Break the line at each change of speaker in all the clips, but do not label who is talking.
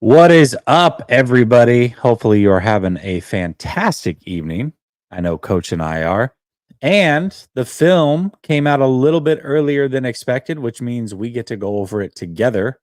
What is up, everybody? Hopefully, you're having a fantastic evening. I know Coach and I are. And the film came out a little bit earlier than expected, which means we get to go over it together.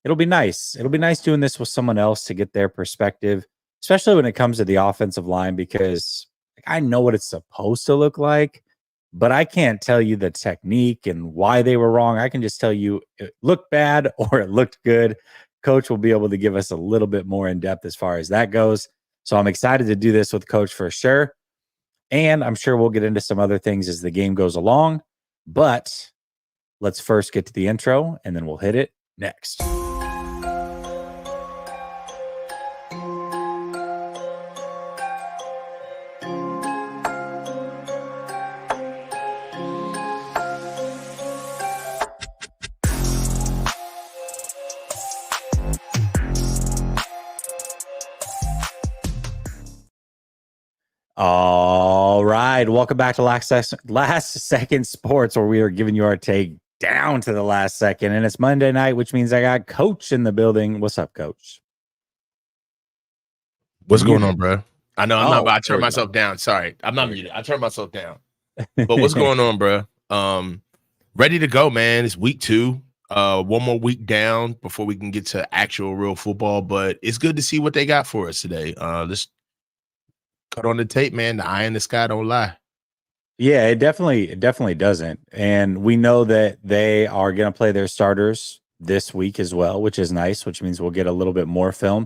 It'll be nice. It'll be nice doing this with someone else to get their perspective, especially when it comes to the offensive line, because I know what it's supposed to look like, but I can't tell you the technique and why they were wrong. I can just tell you it looked bad or it looked good. Coach will be able to give us a little bit more in depth as far as that goes. So I'm excited to do this with Coach for sure. And I'm sure we'll get into some other things as the game goes along. But let's first get to the intro and then we'll hit it next. All right. Welcome back to Last Second Sports, where we are giving you our take down to the last second. And it's Monday night, which means I got Coach in the building. What's up, Coach?
What's going on, bro? I know I'm not, but I turned myself
go.
down. Sorry, I'm not muted. I turned myself down. But what's going on, bro? Ready to go, man. It's week 2. One more week down before we can get to actual real football. But it's good to see what they got for us today. Let's cut on the tape, man. The eye in the sky don't lie.
Yeah, it definitely doesn't. And we know that they are going to play their starters this week as well, which is nice, which means we'll get a little bit more film.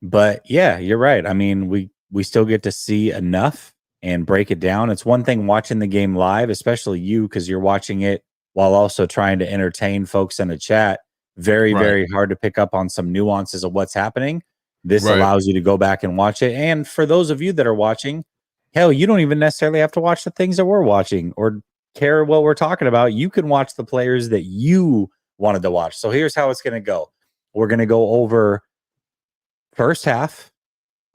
But yeah, you're right. I mean, we still get to see enough and break it down. It's one thing watching the game live, especially you, because you're watching it while also trying to entertain folks in the chat. Very hard to pick up on some nuances of what's happening. This allows you to go back and watch it. And for those of you that are watching, hell, you don't even necessarily have to watch the things that we're watching or care what we're talking about. You can watch the players that you wanted to watch. So here's how it's going to go. We're going to go over first half,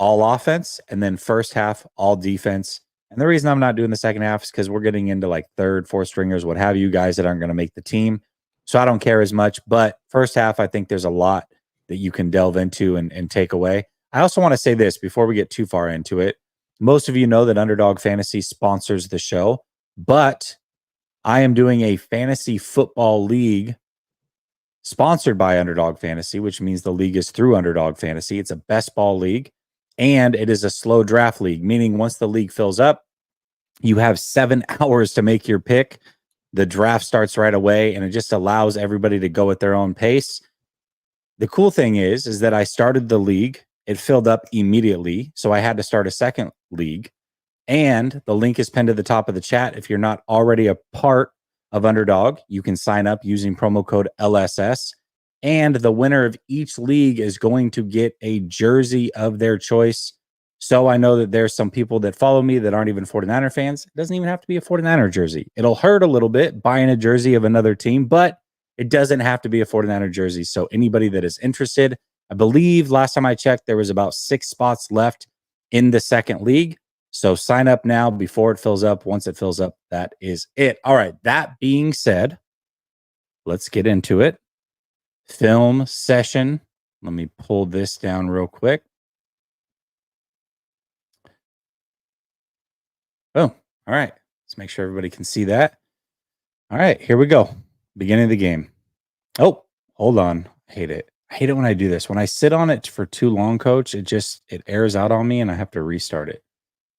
all offense, and then first half, all defense. And the reason I'm not doing the second half is because we're getting into like third, fourth stringers, what have you, guys that aren't going to make the team. So I don't care as much. But first half, I think there's a lot that you can delve into and take away. I also want to say this before we get too far into it. Most of you know that Underdog Fantasy sponsors the show, but I am doing a fantasy football league sponsored by Underdog Fantasy, which means the league is through Underdog Fantasy. It's a best ball league, and it is a slow draft league, meaning once the league fills up, you have 7 hours to make your pick. The draft starts right away, and it just allows everybody to go at their own pace. The cool thing is that I started the league. It filled up immediately, so I had to start a second league. And the link is pinned to the top of the chat. If you're not already a part of Underdog, you can sign up using promo code LSS. And the winner of each league is going to get a jersey of their choice. So I know that there's some people that follow me that aren't even 49er fans. It doesn't even have to be a 49er jersey. It'll hurt a little bit buying a jersey of another team, but it doesn't have to be a 49er jersey. So anybody that is interested, I believe last time I checked, there was about 6 spots left in the second league. So sign up now before it fills up. Once it fills up, that is it. All right. That being said, let's get into it. Film session. Let me pull this down real quick. Oh, all right. Let's make sure everybody can see that. All right, here we go. Beginning of the game. Oh, hold on. I hate it. I hate it when I do this. When I sit on it for too long, Coach, it airs out on me and I have to restart it.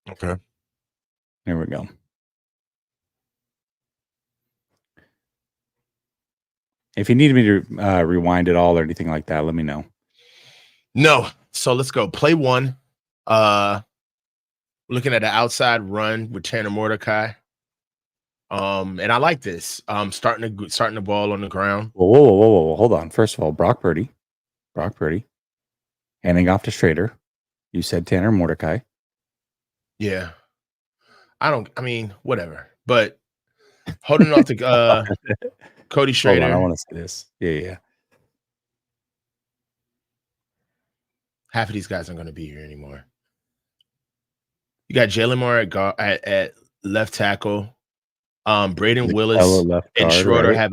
Okay.
Here we go. If you need me to rewind it all or anything like that, let me know.
No. So let's go. Play 1. Looking at the outside run with Tanner Mordecai. And I like this. Starting the ball on the ground.
Whoa. Hold on. First of all, Brock Purdy. Handing off to Schrader. You said Tanner Mordecai.
Yeah. Whatever. But holding off to Cody Schrader.
Hold on, I want to see this. Yeah.
Half of these guys aren't going to be here anymore. You got Jalen Moore at left tackle. Braden Willis and Schroeder have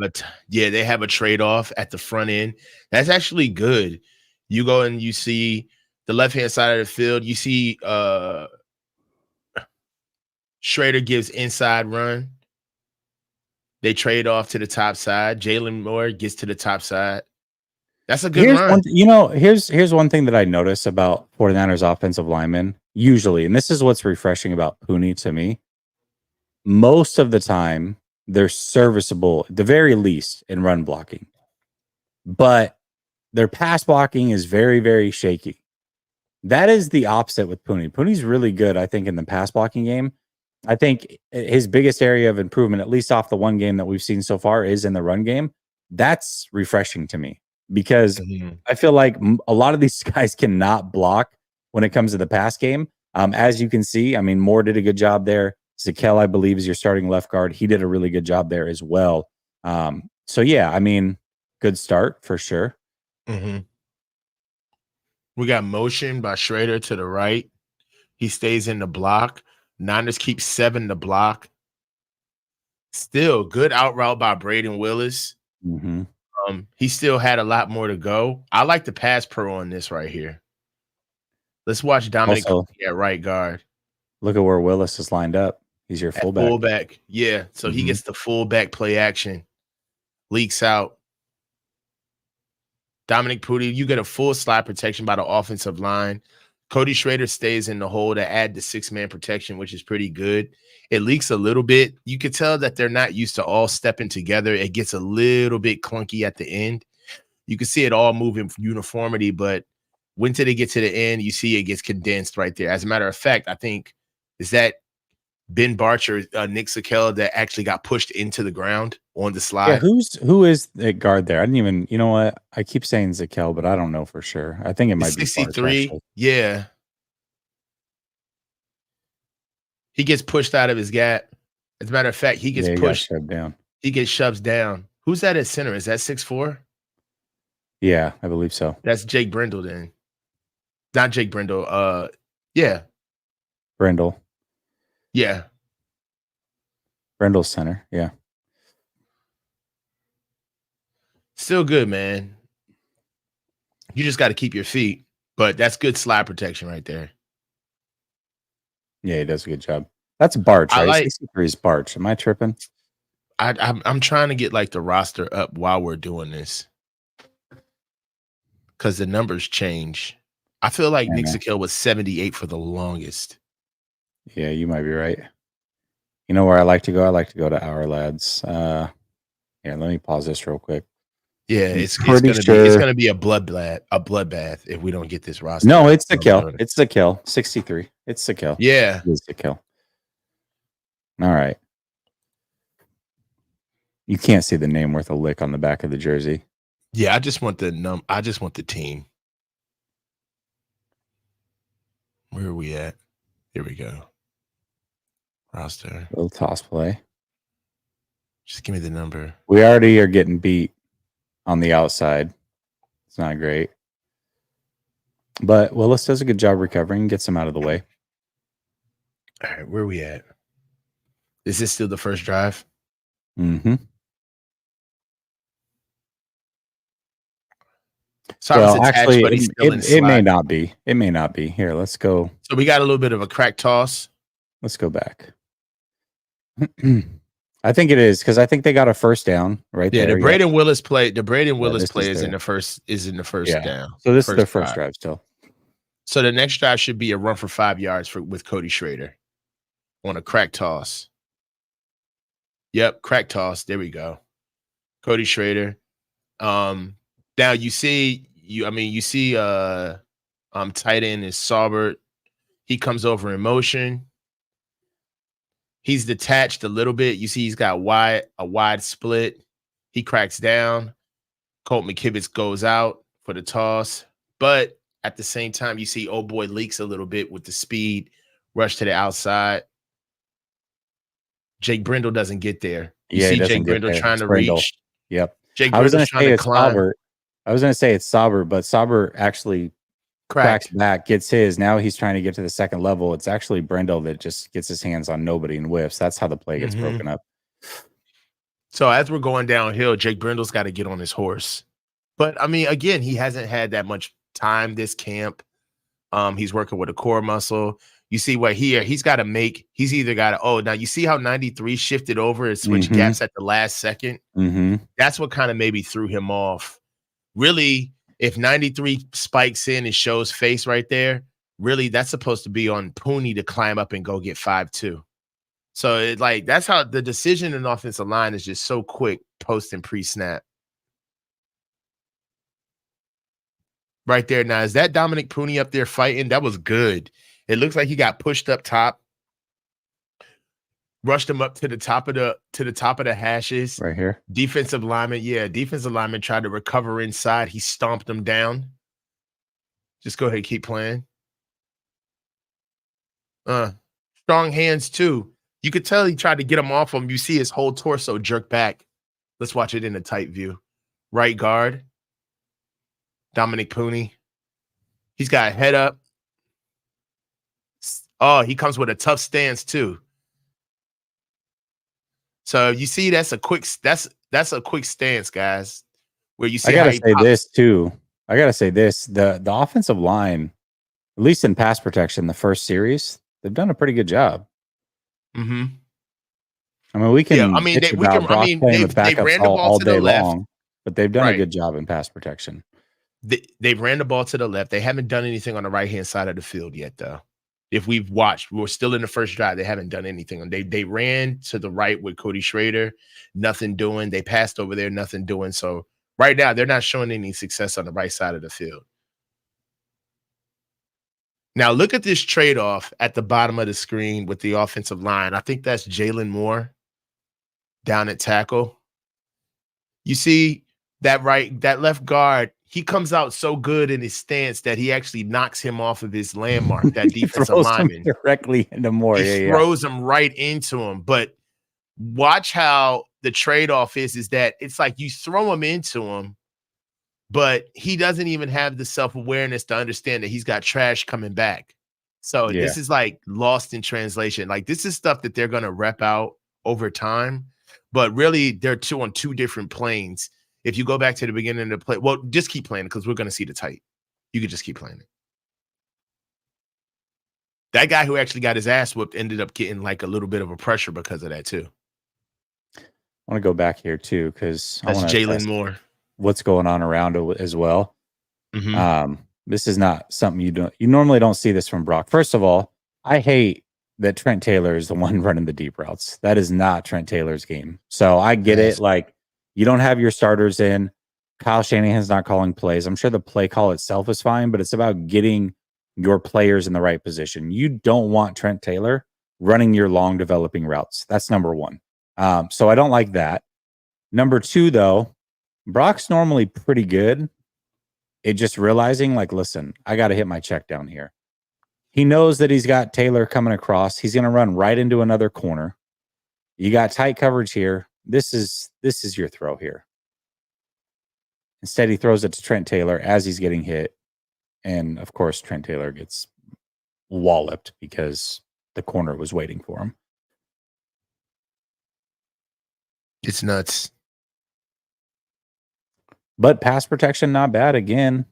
they have a trade-off at the front end. That's actually good. You go and you see the left-hand side of the field. You see Schrader gives inside run. They trade off to the top side. Jalen Moore gets to the top side. That's a good run.
Here's one thing that I notice about 49ers offensive linemen, usually, and this is what's refreshing about Puni to me. Most of the time, they're serviceable, at the very least, in run blocking. But their pass blocking is very, very shaky. That is the opposite with Puni. Puni's really good, I think, in the pass blocking game. I think his biggest area of improvement, at least off the one game that we've seen so far, is in the run game. That's refreshing to me because I feel like a lot of these guys cannot block when it comes to the pass game. As you can see, I mean, Moore did a good job there. Zakel, I believe, is your starting left guard. He did a really good job there as well. So, yeah, I mean, good start for sure.
We got motion by Schrader to the right. He stays in the block. Niners keep 7 to block. Still good out route by Braden Willis. He still had a lot more to go. I like the pass pro on this right here. Let's watch Dominic at right guard.
Look at where Willis is lined up. He's your fullback.
Yeah. So he gets the fullback play action. Leaks out. Dominic Purdy, you get a full slide protection by the offensive line. Cody Schrader stays in the hole to add the 6-man protection, which is pretty good. It leaks a little bit. You could tell that they're not used to all stepping together. It gets a little bit clunky at the end. You can see it all move in uniformity, but when till they get to the end, you see it gets condensed right there. As a matter of fact, I think, is that Ben Barcher, Nick Zakel, that actually got pushed into the ground on the slide?
Yeah, who is the guard there? I didn't even, you know what? I keep saying Zakel, but I don't know for sure. I think it might be
63. Yeah. He gets pushed out of his gap. As a matter of fact, he gets pushed.
Shoved down.
He gets shoved down. Who's that at center? Is that 6'4"?
Yeah, I believe so.
That's Jake Brindle then. Not Jake Brindle. Yeah.
Brindle.
Yeah.
Brindle's center. Yeah.
Still good, man. You just got to keep your feet, but that's good slide protection right there.
Yeah, he does a good job. That's Barch, right? 63 is Barch. Am I tripping?
I'm trying to get like the roster up while we're doing this because the numbers change. I feel like Nick Zakel was 78 for the longest.
Yeah, you might be right. You know where I like to go? I like to go to Our Lads. Here, let me pause this real quick.
Yeah, it's gonna be a bloodbath if we don't get this roster.
No, it's Zakel. It's Zakel. 63. It's Zakel.
Yeah,
it's Zakel. All right. You can't see the name worth a lick on the back of the jersey.
Yeah, I just want the team. Where are we at? Here we go. Roster.
Little toss play.
Just give me the number.
We already are getting beat on the outside. It's not great. But Willis does a good job recovering, gets him out of the way.
All right, where are we at? Is this still the first drive?
Well, actually, it may not be. It may not be. Here, let's go.
So we got a little bit of a crack toss.
Let's go back. I think it is because I think they got a first down right there.
Yeah, the Braden Willis play is in the first down.
So this is their first drive still.
So the next drive should be a run for 5 yards with Cody Schrader on a crack toss. Yep, crack toss. There we go. Cody Schrader. Now you see tight end is Saubert. He comes over in motion. He's detached a little bit. You see he's got a wide split. He cracks down. Colt McKivitz goes out for the toss. But at the same time, you see old boy leaks a little bit with the speed, rush to the outside. Jake Brindle doesn't get there. You see Jake Brindle trying to reach.
Yep.
Jake Brindle's trying to climb.
I was going to say it's Saubert, but Saubert actually cracks back, gets his. Now he's trying to get to the second level. It's actually Brindle that just gets his hands on nobody and whiffs. That's how the play gets broken up.
So as we're going downhill, Jake Brindle's got to get on his horse. But, I mean, again, he hasn't had that much time this camp. He's working with a core muscle. You see what he's got to make. He's either got to, now you see how 93 shifted over and switched gaps at the last second? That's what kind of maybe threw him off. Really, if 93 spikes in and shows face right there, really that's supposed to be on Purdy to climb up and go get 5-2. So that's how the decision in offensive line is just so quick post and pre-snap. Right there. Now, is that Dominic Purdy up there fighting? That was good. It looks like he got pushed up top, rushed him up to the top of the hashes.
Right here.
Defensive lineman tried to recover inside. He stomped him down. Just go ahead and keep playing. Strong hands too. You could tell he tried to get him off him. You see his whole torso jerk back. Let's watch it in a tight view. Right guard, Dominic Purdy. He's got a head up. Oh, he comes with a tough stance too. So you see, that's a quick stance, guys. Where you see,
I gotta say this too. I gotta say this: the offensive line, at least in pass protection, the first series, they've done a pretty good job. I mean, we can.
Yeah, I mean, they ran the ball to the left
long, but they've done a good job in pass protection.
They ran the ball to the left. They haven't done anything on the right-hand side of the field yet, though. If we've watched, we're still in the first drive. They haven't done anything. They ran to the right with Cody Schrader, nothing doing. They passed over there, nothing doing. So right now, they're not showing any success on the right side of the field. Now, look at this trade-off at the bottom of the screen with the offensive line. I think that's Jalen Moore down at tackle. You see that left guard, he comes out so good in his stance that he actually knocks him off of his landmark, that defensive lineman.
Directly into Moore.
He throws him right into him. But watch how the trade-off is that it's like you throw him into him, but he doesn't even have the self-awareness to understand that he's got trash coming back. So this is like lost in translation. Like, this is stuff that they're going to rep out over time, but really they're on two different planes. If you go back to the beginning of the play, well, just keep playing it because we're going to see the tight. You could just keep playing it. That guy who actually got his ass whooped ended up getting like a little bit of a pressure because of that too.
I want to go back here too because
that's Jalen Moore.
What's going on around it as well. This is not something you normally don't see this from Brock. First of all, I hate that Trent Taylor is the one running the deep routes. That is not Trent Taylor's game. So I get it. Like, you don't have your starters in. Kyle Shanahan's not calling plays. I'm sure the play call itself is fine, but it's about getting your players in the right position. You don't want Trent Taylor running your long developing routes. That's number one. So I don't like that. Number two, though, Brock's normally pretty good at just realizing, like, listen, I got to hit my check down here. He knows that he's got Taylor coming across. He's going to run right into another corner. You got tight coverage here. This is your throw here. Instead, he throws it to Trent Taylor as he's getting hit. And, of course, Trent Taylor gets walloped because the corner was waiting for him.
It's nuts.
But pass protection, not bad again.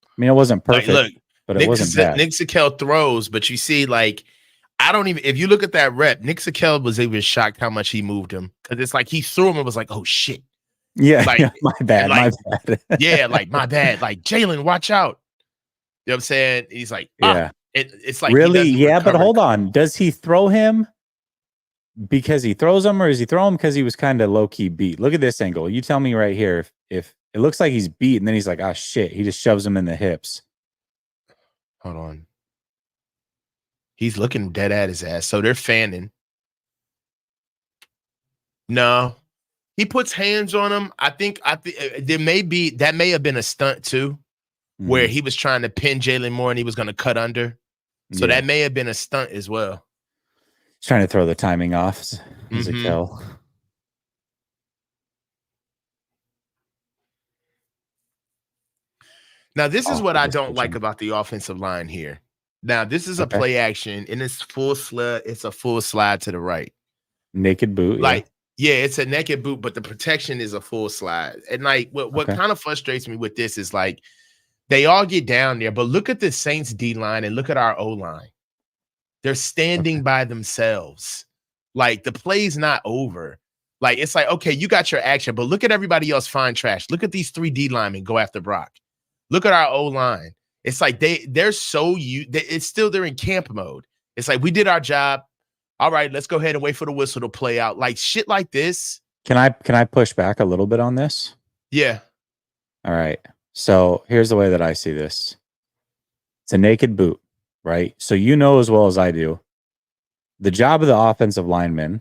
I mean, it wasn't perfect, but it wasn't bad.
Nick Sakel throws, but you see, like, if you look at that rep, Nick Sakel was even shocked how much he moved him. Because it's like he threw him and was like, oh, shit.
Yeah,
like,
my bad, my bad.
Yeah, like, my bad. Like, Jalen, watch out. You know what I'm saying? He's like, it's like,
really? Yeah, but hold on. Does he throw him because he throws him, or is he throw him because he was kind of low-key beat? Look at this angle. You tell me right here if it looks like he's beat, and then he's like, ah, shit. He just shoves him in the hips.
Hold on. He's looking dead at his ass. So they're fanning. No. He puts hands on him. I think that may have been a stunt too, where he was trying to pin Jalen Moore and he was going to cut under. So that may have been a stunt as well.
He's trying to throw the timing off. Zakel.
Now, this is what I don't like about the offensive line here. Now, this is a play action, and it's a full slide to the right.
Naked boot.
It's a naked boot, but the protection is a full slide. And like what kind of frustrates me with this is like They all get down there, but look at the Saints D line and look at our O line. They're standing by themselves. Like the play's not over. Like it's like, okay, you got your action, but look at everybody else find trash. Look at these 3 D linemen go after Brock. Look at our O line. It's like they're so it's still they're in camp mode. It's like we did our job. All right, let's go ahead and wait for the whistle to play out. Like shit like this.
Can I push back a little bit on this?
Yeah.
All right. So here's the way that I see this. It's a naked boot, right? So you know as well as I do, the job of the offensive linemen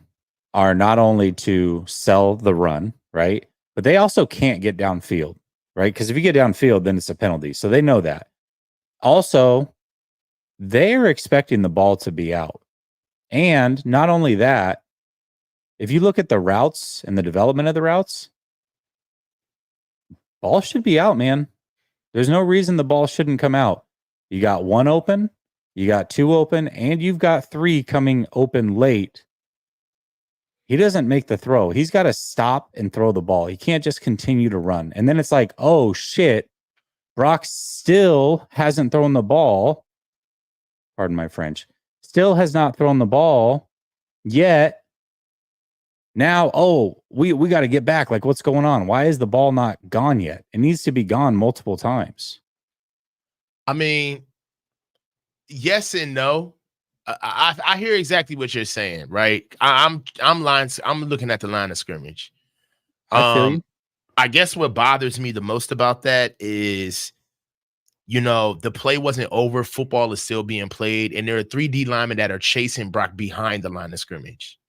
are not only to sell the run, right? But they also can't get downfield, right? Because if you get downfield, then it's a penalty. So they know that. Also, they're expecting the ball to be out. And not only that, if you look at the routes and the development of the routes, ball should be out, man. There's no reason the ball shouldn't come out. You got 1 open, you got 2 open, and you've got 3 coming open late. He doesn't make the throw. He's got to stop and throw the ball. He can't just continue to run. And then it's like, oh, shit, Brock still hasn't thrown the ball. Pardon my French. Still has not thrown the ball yet. Now, we got to get back. Like, what's going on? Why is the ball not gone yet? It needs to be gone multiple times.
I mean, yes and no. I hear exactly what you're saying, right? I'm looking at the line of scrimmage.
I feel you.
I guess what bothers me the most about that is, the play wasn't over. Football is still being played, and there are 3 D linemen that are chasing Brock behind the line of scrimmage.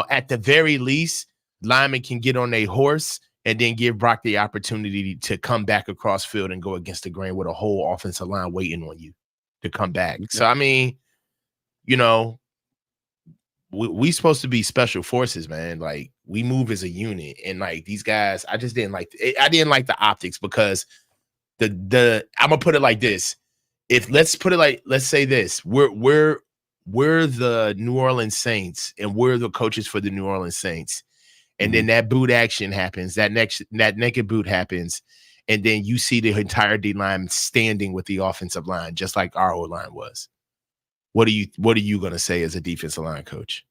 At the very least, linemen can get on a horse and then give Brock the opportunity to come back across field and go against the grain with a whole offensive line waiting on you to come back. So, I mean, we supposed to be special forces, man. Like we move as a unit, and like these guys, I didn't like the optics because the I'm gonna put it like this. Let's say this, we're the New Orleans Saints, and we're the coaches for the New Orleans Saints, and then that boot action happens, that naked boot happens, and then you see the entire D line standing with the offensive line, just like our O line was. What are you going to say as a defensive line coach?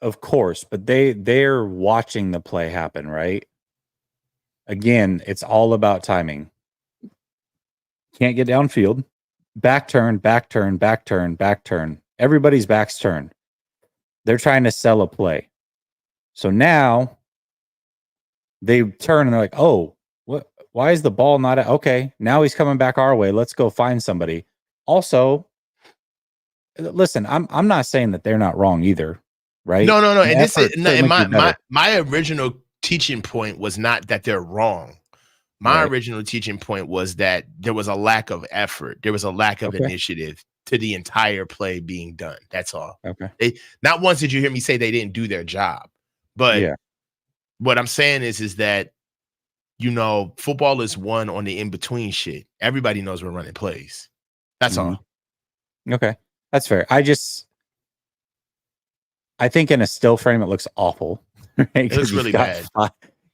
Of course, but they're watching the play happen, right? Again, it's all about timing. Can't get downfield. Back turn, back turn, back turn, back turn. Everybody's back's turned. They're trying to sell a play. So now they turn and they're like, oh, what? Why is the ball not okay? Now he's coming back our way. Let's go find somebody. Also, listen, I'm not saying that they're not wrong either, right?
No. And this is my original teaching point was not that they're wrong. My original teaching point was that there was a lack of effort. There was a lack of initiative to the entire play being done. That's all. Okay. Not once did you hear me say they didn't do their job, but what I'm saying is that, football is won on the in-between shit. Everybody knows we're running plays. That's all.
Okay. That's fair. I think in a still frame, it looks awful. Right?
It looks really bad.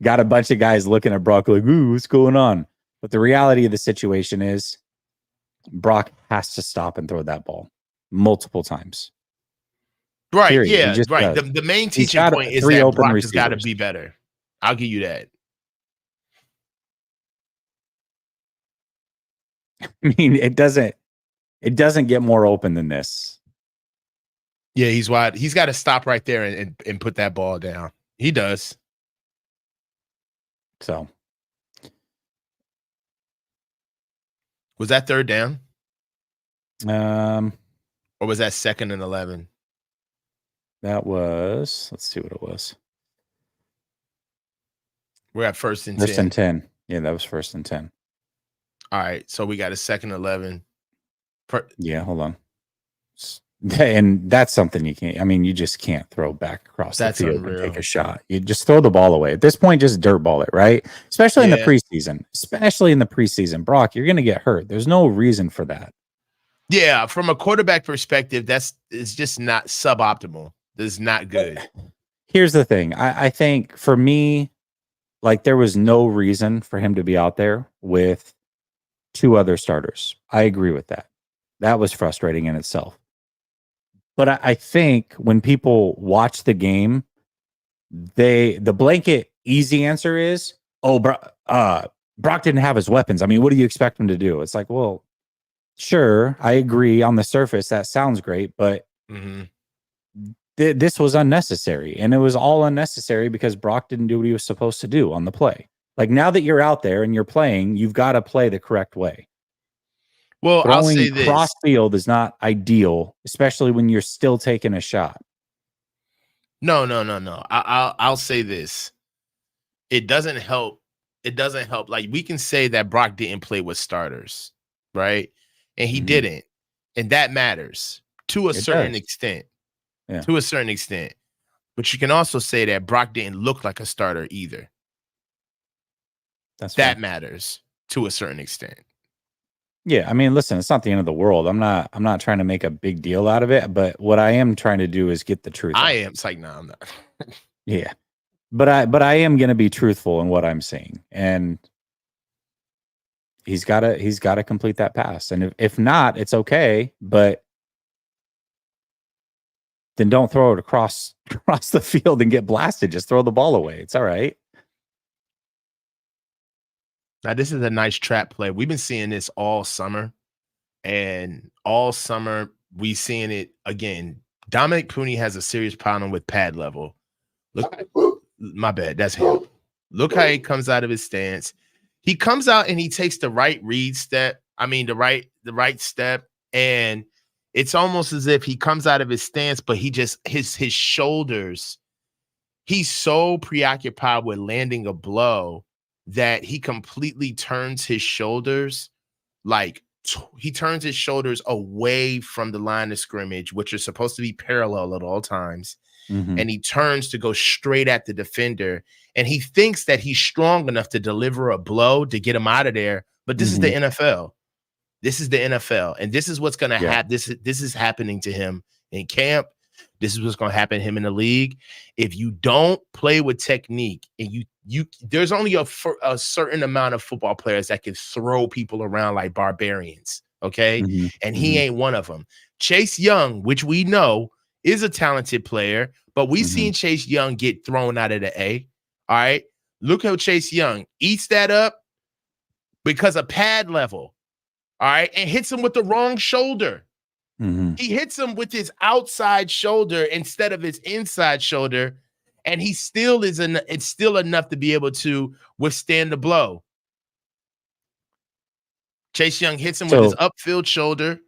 Got a bunch of guys looking at Brock like, ooh, what's going on? But the reality of the situation is Brock has to stop and throw that ball multiple times.
Right. Period. Yeah. Right. The main teaching point is that Brock has got to be better. I'll give you that.
I mean, it doesn't get more open than this.
Yeah, he's wide. He's got to stop right there and put that ball down. He does.
So,
was that third down? Or was that 2nd and 11?
That was. Let's see what it was.
We're at 1st and 10.
1st and 10. Yeah, that was 1st and 10.
All right, so we got a 2nd 11.
Yeah, hold on. And that's something you can't. I mean, you just can't throw back across the field and take a shot. You just throw the ball away. At this point, just dirtball it, right? Especially in the preseason. Especially in the preseason, Brock, you're going to get hurt. There's no reason for that.
Yeah, from a quarterback perspective, it's just not suboptimal. This is not good.
Here's the thing. I think for me, like there was no reason for him to be out there with 2 other starters. I agree with that. That was frustrating in itself. But I think when people watch the game, the blanket easy answer is, oh, Brock didn't have his weapons. I mean, what do you expect him to do? It's like, well, sure, I agree on the surface. That sounds great, but this was unnecessary. And it was all unnecessary because Brock didn't do what he was supposed to do on the play. Like, now that you're out there and you're playing, you've got to play the correct way.
Well, I'll say
Throwing
this.
cross field is not ideal, especially when you're still taking a shot.
No. I'll say this. It doesn't help. It doesn't help. Like, we can say that Brock didn't play with starters, right? And he didn't. And that matters to a certain extent.
Yeah.
To a certain extent. But you can also say that Brock didn't look like a starter either. That matters to a certain extent.
Yeah, I mean, listen, it's not the end of the world. I'm not trying to make a big deal out of it, but what I am trying to do is get the truth.
I am. It's like, no, I'm not.
Yeah. But I am going to be truthful in what I'm saying. And he's got to complete that pass. And if not, it's okay, but then don't throw it across the field and get blasted. Just throw the ball away. It's all right.
Now, this is a nice trap play. We've been seeing this all summer. And all summer, we seeing it again. Dominic Purdy has a serious problem with pad level. Look, my bad. That's him. Look how he comes out of his stance. He comes out and he takes the right read step. I mean, the right step. And it's almost as if he comes out of his stance, but he just his shoulders. He's so preoccupied with landing a blow that he completely turns his shoulders, he turns his shoulders away from the line of scrimmage, which are supposed to be parallel at all times. And he turns to go straight at the defender. And he thinks that he's strong enough to deliver a blow to get him out of there. But this is the NFL. This is the NFL. And this is what's going to happen. This is happening to him in camp. This is what's going to happen to him in the league. If you don't play with technique, and there's only a certain amount of football players that can throw people around like barbarians, okay? And he ain't one of them. Chase Young, which we know is a talented player, but we've seen Chase Young get thrown out of the A, all right? Look how Chase Young eats that up because of pad level, all right? And hits him with the wrong shoulder. He hits him with his outside shoulder instead of his inside shoulder, and he still it's still enough to be able to withstand the blow. Chase Young hits him with his upfield shoulder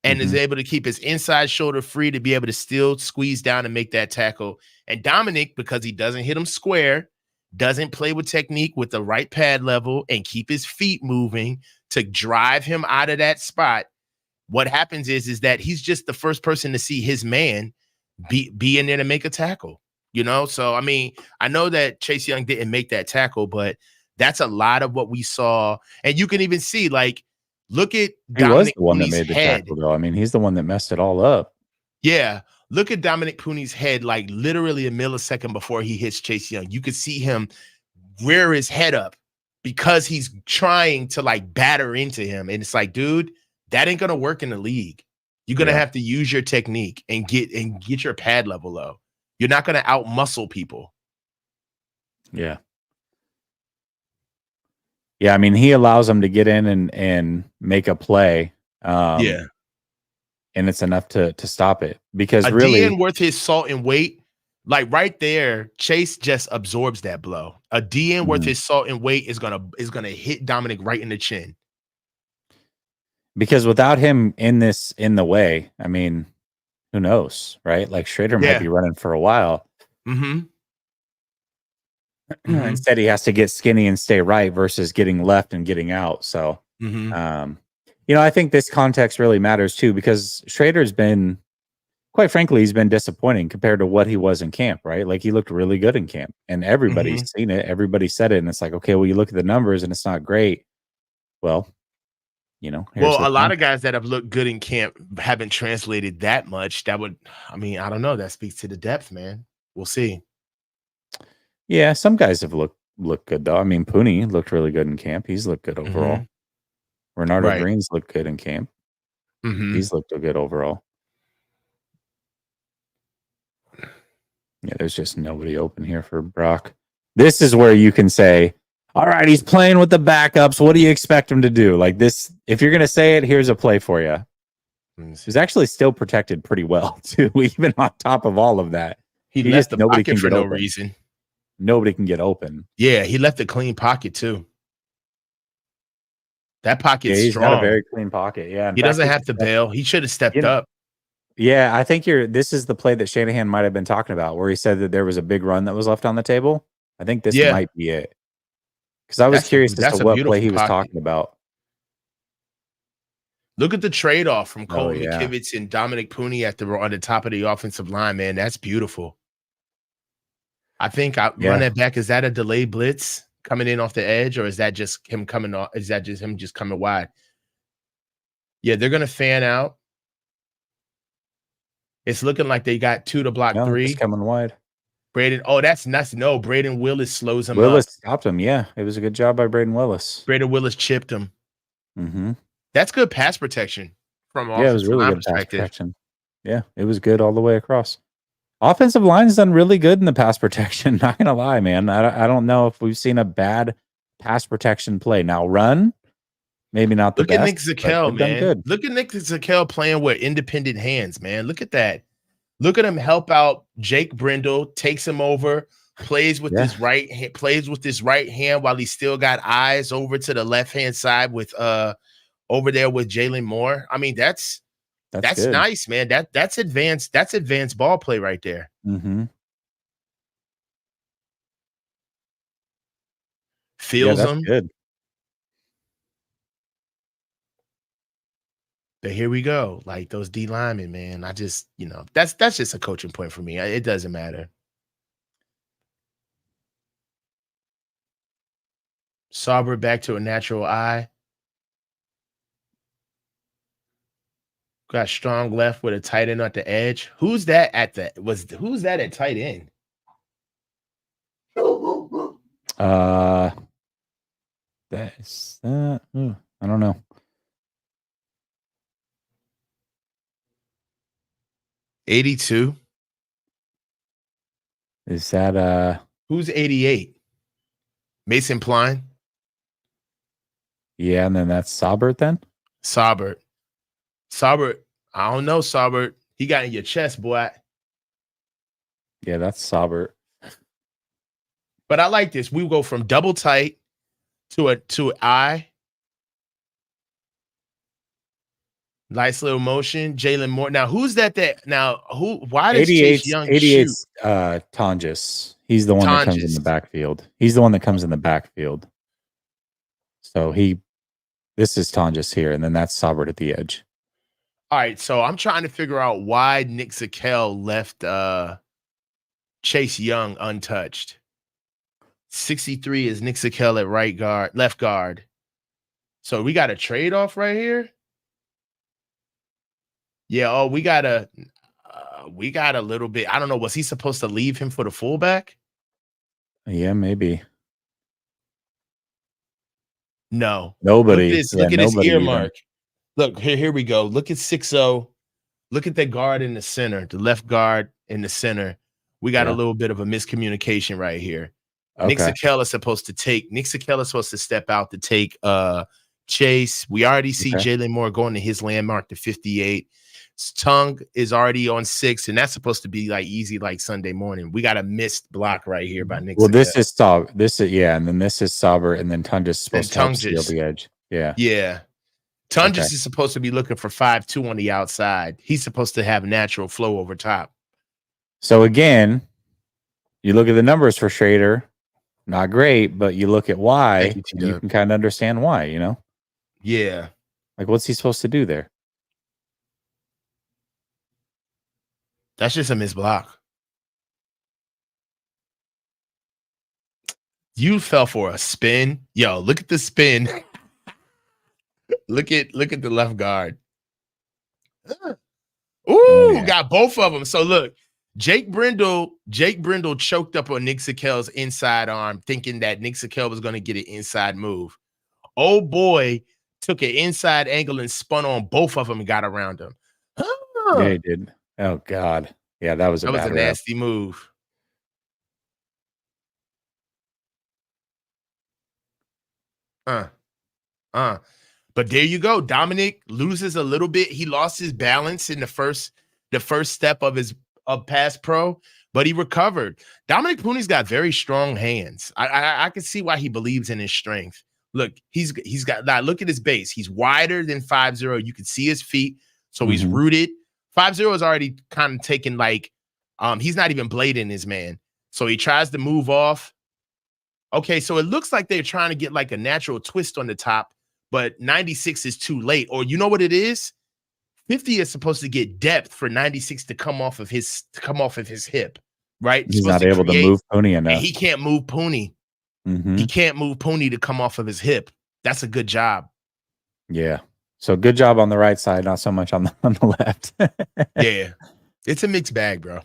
and is able to keep his inside shoulder free to be able to still squeeze down and make that tackle. And Dominic, because he doesn't hit him square, doesn't play with technique with the right pad level and keep his feet moving to drive him out of that spot. What happens is that he's just the first person to see his man be in there to make a tackle, you know? So, I mean, I know that Chase Young didn't make that tackle, but that's a lot of what we saw. And you can even see, like, look at Dominic Purdy's
that made the
head.
tackle, though. I mean, he's the one that messed it all up.
Yeah. Look at Dominic Purdy's head, like literally a millisecond before he hits Chase Young. You could see him rear his head up because he's trying to like batter into him. And it's like, dude, that ain't gonna work in the league. You're gonna have to use your technique and get your pad level low. You're not gonna out muscle people.
Yeah. Yeah, I mean, he allows them to get in and make a play. And it's enough to stop it. Because really,
DN worth his salt and weight, like right there, Chase just absorbs that blow. A DN worth his salt and weight is gonna hit Dominic right in the chin.
Because without him in the way, I mean, who knows, right? Like Schrader might be running for a while. Instead, he has to get skinny and stay right versus getting left and getting out. So, I think this context really matters too, because Schrader's been, quite frankly, he's been disappointing compared to what he was in camp, right? Like he looked really good in camp and everybody's seen it. Everybody said it. And it's like, okay, well, you look at the numbers and it's not great. Well,
a lot of guys that have looked good in camp haven't translated that much. I don't know. That speaks to the depth, man. We'll see.
Yeah, some guys have looked good though. I mean, Purdy looked really good in camp. He's looked good overall. Renardo
Right.
Green's looked good in camp. He's looked good overall. Yeah, there's just nobody open here for Brock. This is where you can say, all right, he's playing with the backups. What do you expect him to do? Like this, if you're going to say it, here's a play for you. He's actually still protected pretty well, too, even on top of all of that.
He left the
nobody
pocket
can
for
get
no
open.
reason.
Nobody can get open.
Yeah, he left a clean pocket, too. That pocket's
he's
strong.
got a very clean pocket. Yeah.
He doesn't have to bail. He should have stepped up.
Yeah, I think this is the play that Shanahan might have been talking about, where he said that there was a big run that was left on the table. I think this might be it. Because I was curious as to what play he was talking about.
Look at the trade-off from Cole McKivitz and Dominic Pooney on the top of the offensive line, man. That's beautiful. I think run that back. Is that a delayed blitz coming in off the edge, or is that just him coming off? Is that just him coming wide? Yeah, they're gonna fan out. It's looking like they got 2 to block 3.
It's coming wide.
Braden. Oh, that's nuts. No, Braden Willis slows him up.
Willis stopped him. Yeah, it was a good job by Braden Willis.
Braden Willis chipped him.
Mm-hmm.
That's good pass protection from
it was really good pass protection. Yeah, it was good all the way across. Offensive line's done really good in the pass protection. Not gonna lie, man. I don't know if we've seen a bad pass protection play. Now run, maybe not the best.
Look at Nick Zakelj, man.
Good.
Look at Nick Zakelj playing with independent hands, man. Look at that. Look at him help out Jake Brindle, takes him over, plays with his right hand while he still got eyes over to the left hand side with over there with Jalen Moore. I mean, that's nice, man. That's advanced. That's advanced ball play right there.
Mm-hmm.
Feels him.
Good.
But here we go. Like those D linemen, man. I just, that's just a coaching point for me. It doesn't matter. Sauber back to a natural eye. Got strong left with a tight end at the edge. Who's that at tight end?
That's I don't know.
$82.
Is that
who's 88? Mason Pline?
Yeah, and then that's Saubert then?
Saubert, I don't know, Saubert. He got in your chest, boy.
Yeah, that's Saubert.
But I like this. We go from double tight to an eye. Nice little motion. Jalen Moore. Now, who's that? Why does Chase Young
88 Tonjes. He's the one that comes in the backfield. He's the one that comes in the backfield. So this is Tonjes here, and then that's Saubert at the edge.
All right, so I'm trying to figure out why Nick Zakelj left Chase Young untouched. 63 is Nick Zakelj at left guard. So we got a trade-off right here. Yeah, we got a little bit. I don't know. Was he supposed to leave him for the fullback?
Yeah, maybe.
No.
Nobody.
Look at his earmark. Look, here we go. Look at 6-0. Look at the guard in the center, the left guard in the center. We got a little bit of a miscommunication right here. Okay. Nick Zakelj is supposed to step out to take Chase. We already see Jalen Moore going to his landmark to 58. Tongue is already on 6, and that's supposed to be like easy, like Sunday morning. We got a missed block right here by Nick.
Well, this is and then this is Sauber, and then Tonjes is supposed to steal the edge.
Yeah. Tonjes is supposed to be looking for 5-2 on the outside. He's supposed to have natural flow over top.
So again, you look at the numbers for Schrader, not great, but you look at why, you can kind of understand why,
Yeah.
Like, what's he supposed to do there?
That's just a missed block. You fell for a spin. Yo, look at the spin. Look at the left guard. Ooh, got both of them. So look, Jake Brindle choked up on Nick Zakelj's inside arm, thinking that Nick Zakelj was going to get an inside move. Oh boy, took an inside angle and spun on both of them and got around him.
Yeah, he did. Oh God. Yeah, that was a
That was
bad
a
rep.
nasty move. But there you go. Dominic loses a little bit. He lost his balance in the first step of his pass pro, but he recovered. Dominic Puni's got very strong hands. I can see why he believes in his strength. Look, he's got that. Look at his base. He's wider than 5'0". You can see his feet, so he's rooted. 5'0" is already kind of taken like he's not even blading his man. So he tries to move off. Okay, so it looks like they're trying to get like a natural twist on the top, but 96 is too late. Or you know what it is? 50 is supposed to get depth for 96 to come off of his hip, right?
He's not able to move Puni enough.
And he can't move Puni. He can't move Puni to come off of his hip. That's a good job.
Yeah. So good job on the right side, not so much on the left.
Yeah. It's a mixed bag, bro.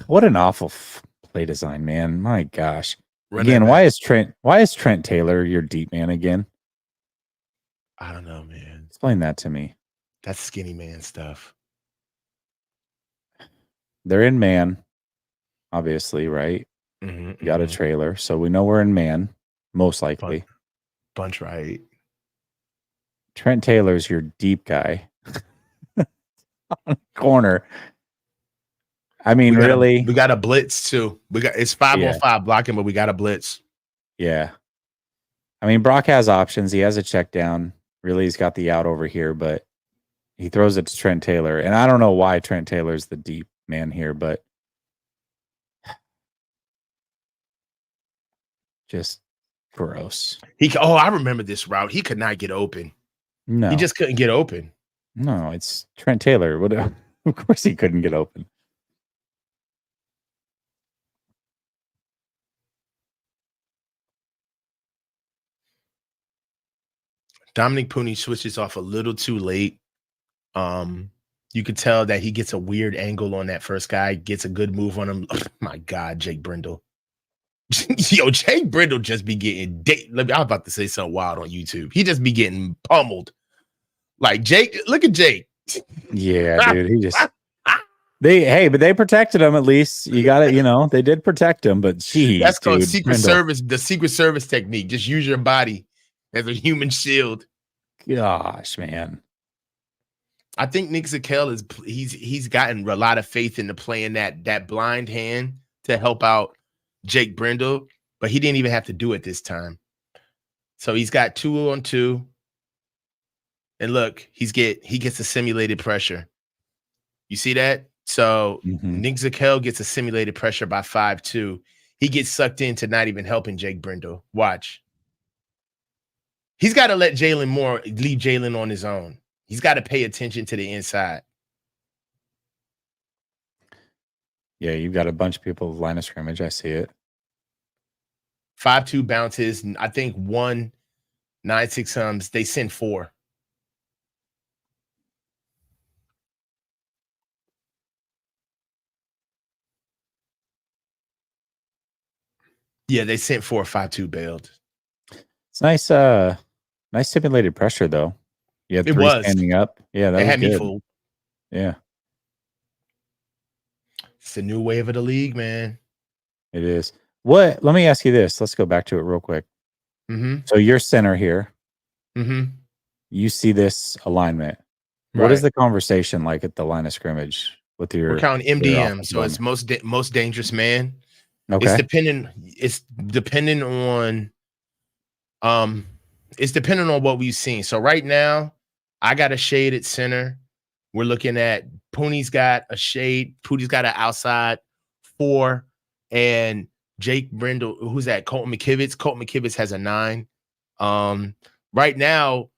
What an awful play design, man. My gosh.
Again,
why is Trent Taylor your deep man again?
I don't know, man.
Explain that to me.
That's skinny man stuff.
They're in man, obviously, right? You got a trailer, so we know we're in man, most likely.
Bunch right.
Trent Taylor's your deep guy. Corner. I mean, really?
We got a blitz too. It's 5-on-5 blocking, but we got a blitz.
Yeah. I mean, Brock has options. He has a check down. Really, he's got the out over here, but he throws it to Trent Taylor. And I don't know why Trent Taylor's the deep man here, but just gross.
I remember this route. He could not get open.
No.
He just couldn't get open.
No, it's Trent Taylor. Of course he couldn't get open.
Dominic Puni switches off a little too late. You could tell that he gets a weird angle on that first guy, gets a good move on him. Oh, my God, Jake Brindle. Yo, Jake Brindle just be getting I was about to say something wild on YouTube. He just be getting pummeled. Like Jake, look at Jake.
Yeah, dude. He just but they protected him at least. You got it, they did protect him, but geez,
that's called
dude,
Secret Service, the Secret Service technique. Just use your body as a human shield.
Gosh, man.
I think Nick Zakelj he's gotten a lot of faith into playing that blind hand to help out Jake Brindle, but he didn't even have to do it this time. So he's got 2-on-2. And look, he gets a simulated pressure. You see that? So Nick Zakelj gets a simulated pressure by 5-2. He gets sucked into not even helping Jake Brindle. Watch. He's got to let Jalen Moore leave Jalen on his own. He's got to pay attention to the inside.
Yeah, you've got a bunch of people line of scrimmage. I see it.
5-2 bounces. I think 1-9-6 they send 4. Yeah, they sent 4 5-2 bailed.
It's nice, nice simulated pressure though. You had 3 standing up. Yeah, that was good. Me fooled. Yeah.
It's the new wave of the league, man.
It is. Let me ask you this. Let's go back to it real quick. So you're center here. You see this alignment. What is the conversation like at the line of scrimmage with your?
We're counting MDM, so it's most dangerous man.
Okay.
It's depending on what we've seen. So right now, I got a shade at center. We're looking at Puni's got a shade. Puni's got an outside 4, and Jake Brindle, who's that? Colton McKivitz. Colton McKivitz has a 9. Right now,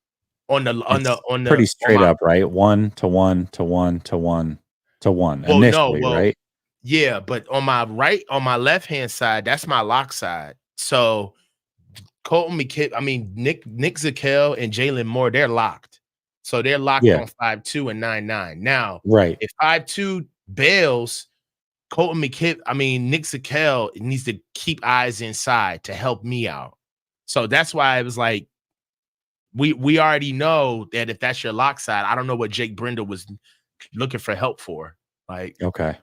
on the
pretty straight up, right? 1 to 1 to 1 to 1 to 1 initially, right?
Yeah, but on my left hand side, that's my lock side. So Colton McKivitz, Nick Zakelj and Jalen Moore, they're locked. So they're locked on 5-2 and 9-9. Now,
right,
if 5-2 bails, Colton McKibb, Nick Sakel needs to keep eyes inside to help me out. So that's why I was like, we already know that if that's your lock side, I don't know what Jake Brendel was looking for help for. Like,
Okay.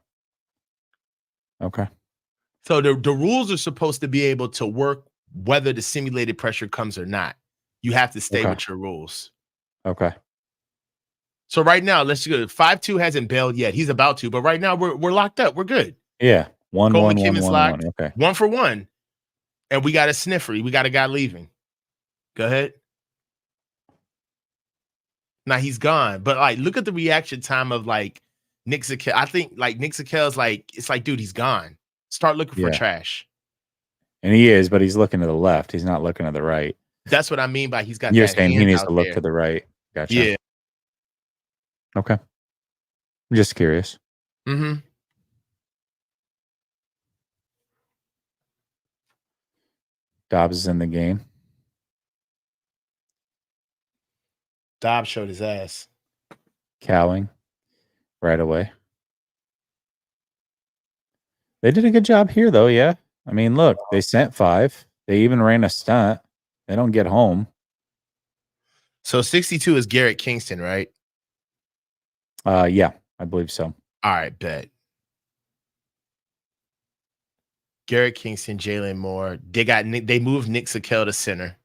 So the rules are supposed to be able to work whether the simulated pressure comes or not. You have to stay with your rules.
Okay.
So right now, let's go. 5-2 hasn't bailed yet. He's about to, but right now we're locked up. We're good.
Yeah. 1-1,
Cole
1-1,
McKibben's locked.
1-1. Okay.
1 for 1. And we got a sniffery. We got a guy leaving. Go ahead. Now he's gone. But like, look at the reaction time of like Nick Sakel. I think like Nick Sakel's like, it's like, dude, he's gone. Start looking for trash.
And he is, but he's looking to the left. He's not looking to the right.
That's what I mean by he's got
You're
that
saying he
hand
needs
out
to look
there.
to the right. Gotcha.
Yeah.
Okay. I'm just curious.
Mm-hmm.
Dobbs is in the game.
Dobbs showed his ass.
Cowing right away. They did a good job here, though, yeah. I mean, look, they sent 5. They even ran a stunt. They don't get home.
So 62 is Garrett Kingston, right?
Yeah, I believe so.
All right, bet. Garrett Kingston, Jalen Moore. They moved Nick Sakel to center.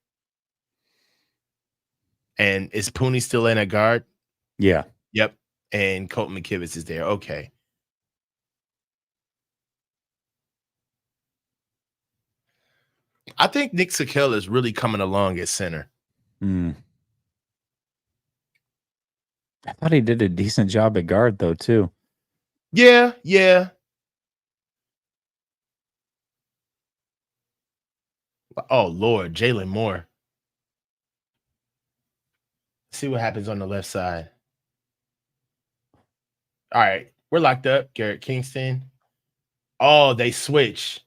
And is Purdy still in at guard?
Yeah.
Yep. And Colton McKivitz is there. Okay. I think Nick Sakel is really coming along at center.
I thought he did a decent job at guard, though, too.
Yeah. Oh, Lord. Jalen Moore. See what happens on the left side. All right. We're locked up. Garrett Kingston. Oh, they switched.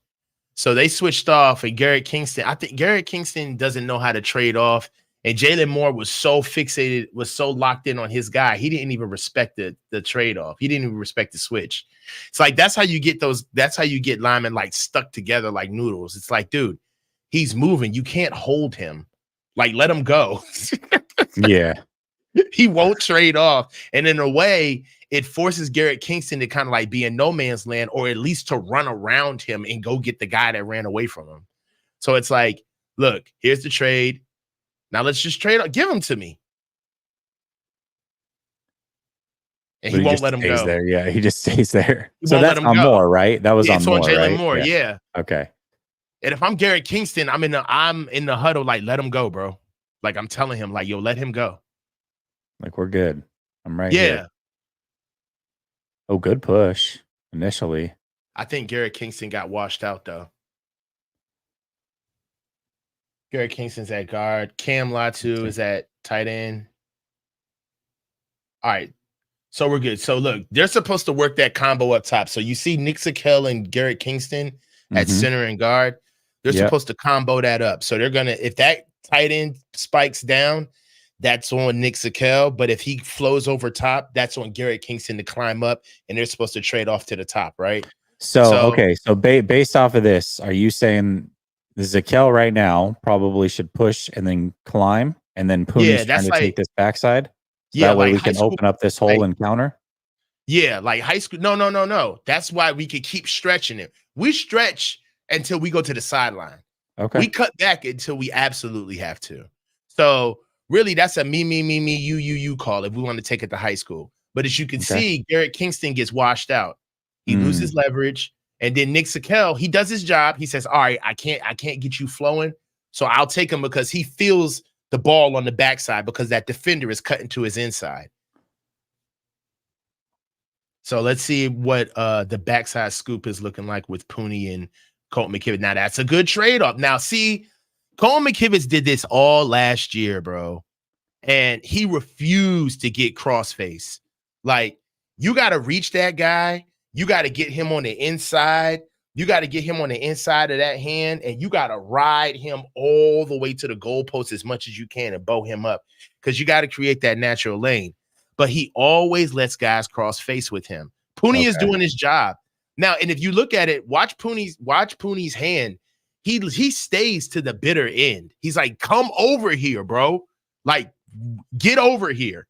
So they switched off, and Garrett Kingston, I think Garrett Kingston doesn't know how to trade off. And Jalen Moore was so fixated, was so locked in on his guy. He didn't even respect the trade-off. He didn't even respect the switch. It's like that's how you get linemen like stuck together like noodles. It's like, dude, he's moving. You can't hold him. Like, let him go.
Yeah.
He won't trade off. And in a way, it forces Garrett Kingston to kind of like be in no man's land, or at least to run around him and go get the guy that ran away from him. So it's like, look, here's the trade. Now let's just trade. Give him to me. And he won't let him go.
There. Yeah, he just stays there. So that's on Moore, right? That was on Moore,
Jalen
right?
Moore, yeah.
Okay.
And if I'm Garrett Kingston, I'm in the huddle, like, let him go, bro. Like, I'm telling him, like, yo, let him go.
Like, we're good. I'm right here. Oh, good push initially.
I think Garrett Kingston got washed out, though. Garrett Kingston's at guard. Cam Latu is at tight end. All right. So we're good. So look, they're supposed to work that combo up top. So you see Nick Sakel and Garrett Kingston at center and guard. They're supposed to combo that up. So they're going to, if that tight end spikes down, that's on Nick Sakel. But if he flows over top, that's on Garrett Kingston to climb up. And they're supposed to trade off to the top, right?
So okay. So based off of this, are you saying the Zakel right now probably should push and then climb, and then Purdy's trying to take this backside? So that way we can open up this hole and counter?
Yeah, like high school. No. That's why we could keep stretching it. We stretch until we go to the sideline.
Okay.
We cut back until we absolutely have to. So really, that's a me, you call if we want to take it to high school. But as you can see, Garrett Kingston gets washed out. He loses leverage. And then Nick Sakel, he does his job. He says, all right, I can't get you flowing. So I'll take him because he feels the ball on the backside because that defender is cutting to his inside. So let's see what the backside scoop is looking like with Purdy and Colton McKivitz. Now, that's a good trade-off. Now, see, Colton McKivitz did this all last year, bro. And he refused to get crossface. Like, you got to reach that guy. You got to get him on the inside. You got to get him on the inside of that hand, and you got to ride him all the way to the goalpost as much as you can and bow him up because you got to create that natural lane. But he always lets guys cross face with him. Purdy is doing his job. Now, and if you look at it, watch Poonie's hand. He stays to the bitter end. He's like, come over here, bro. Like, get over here.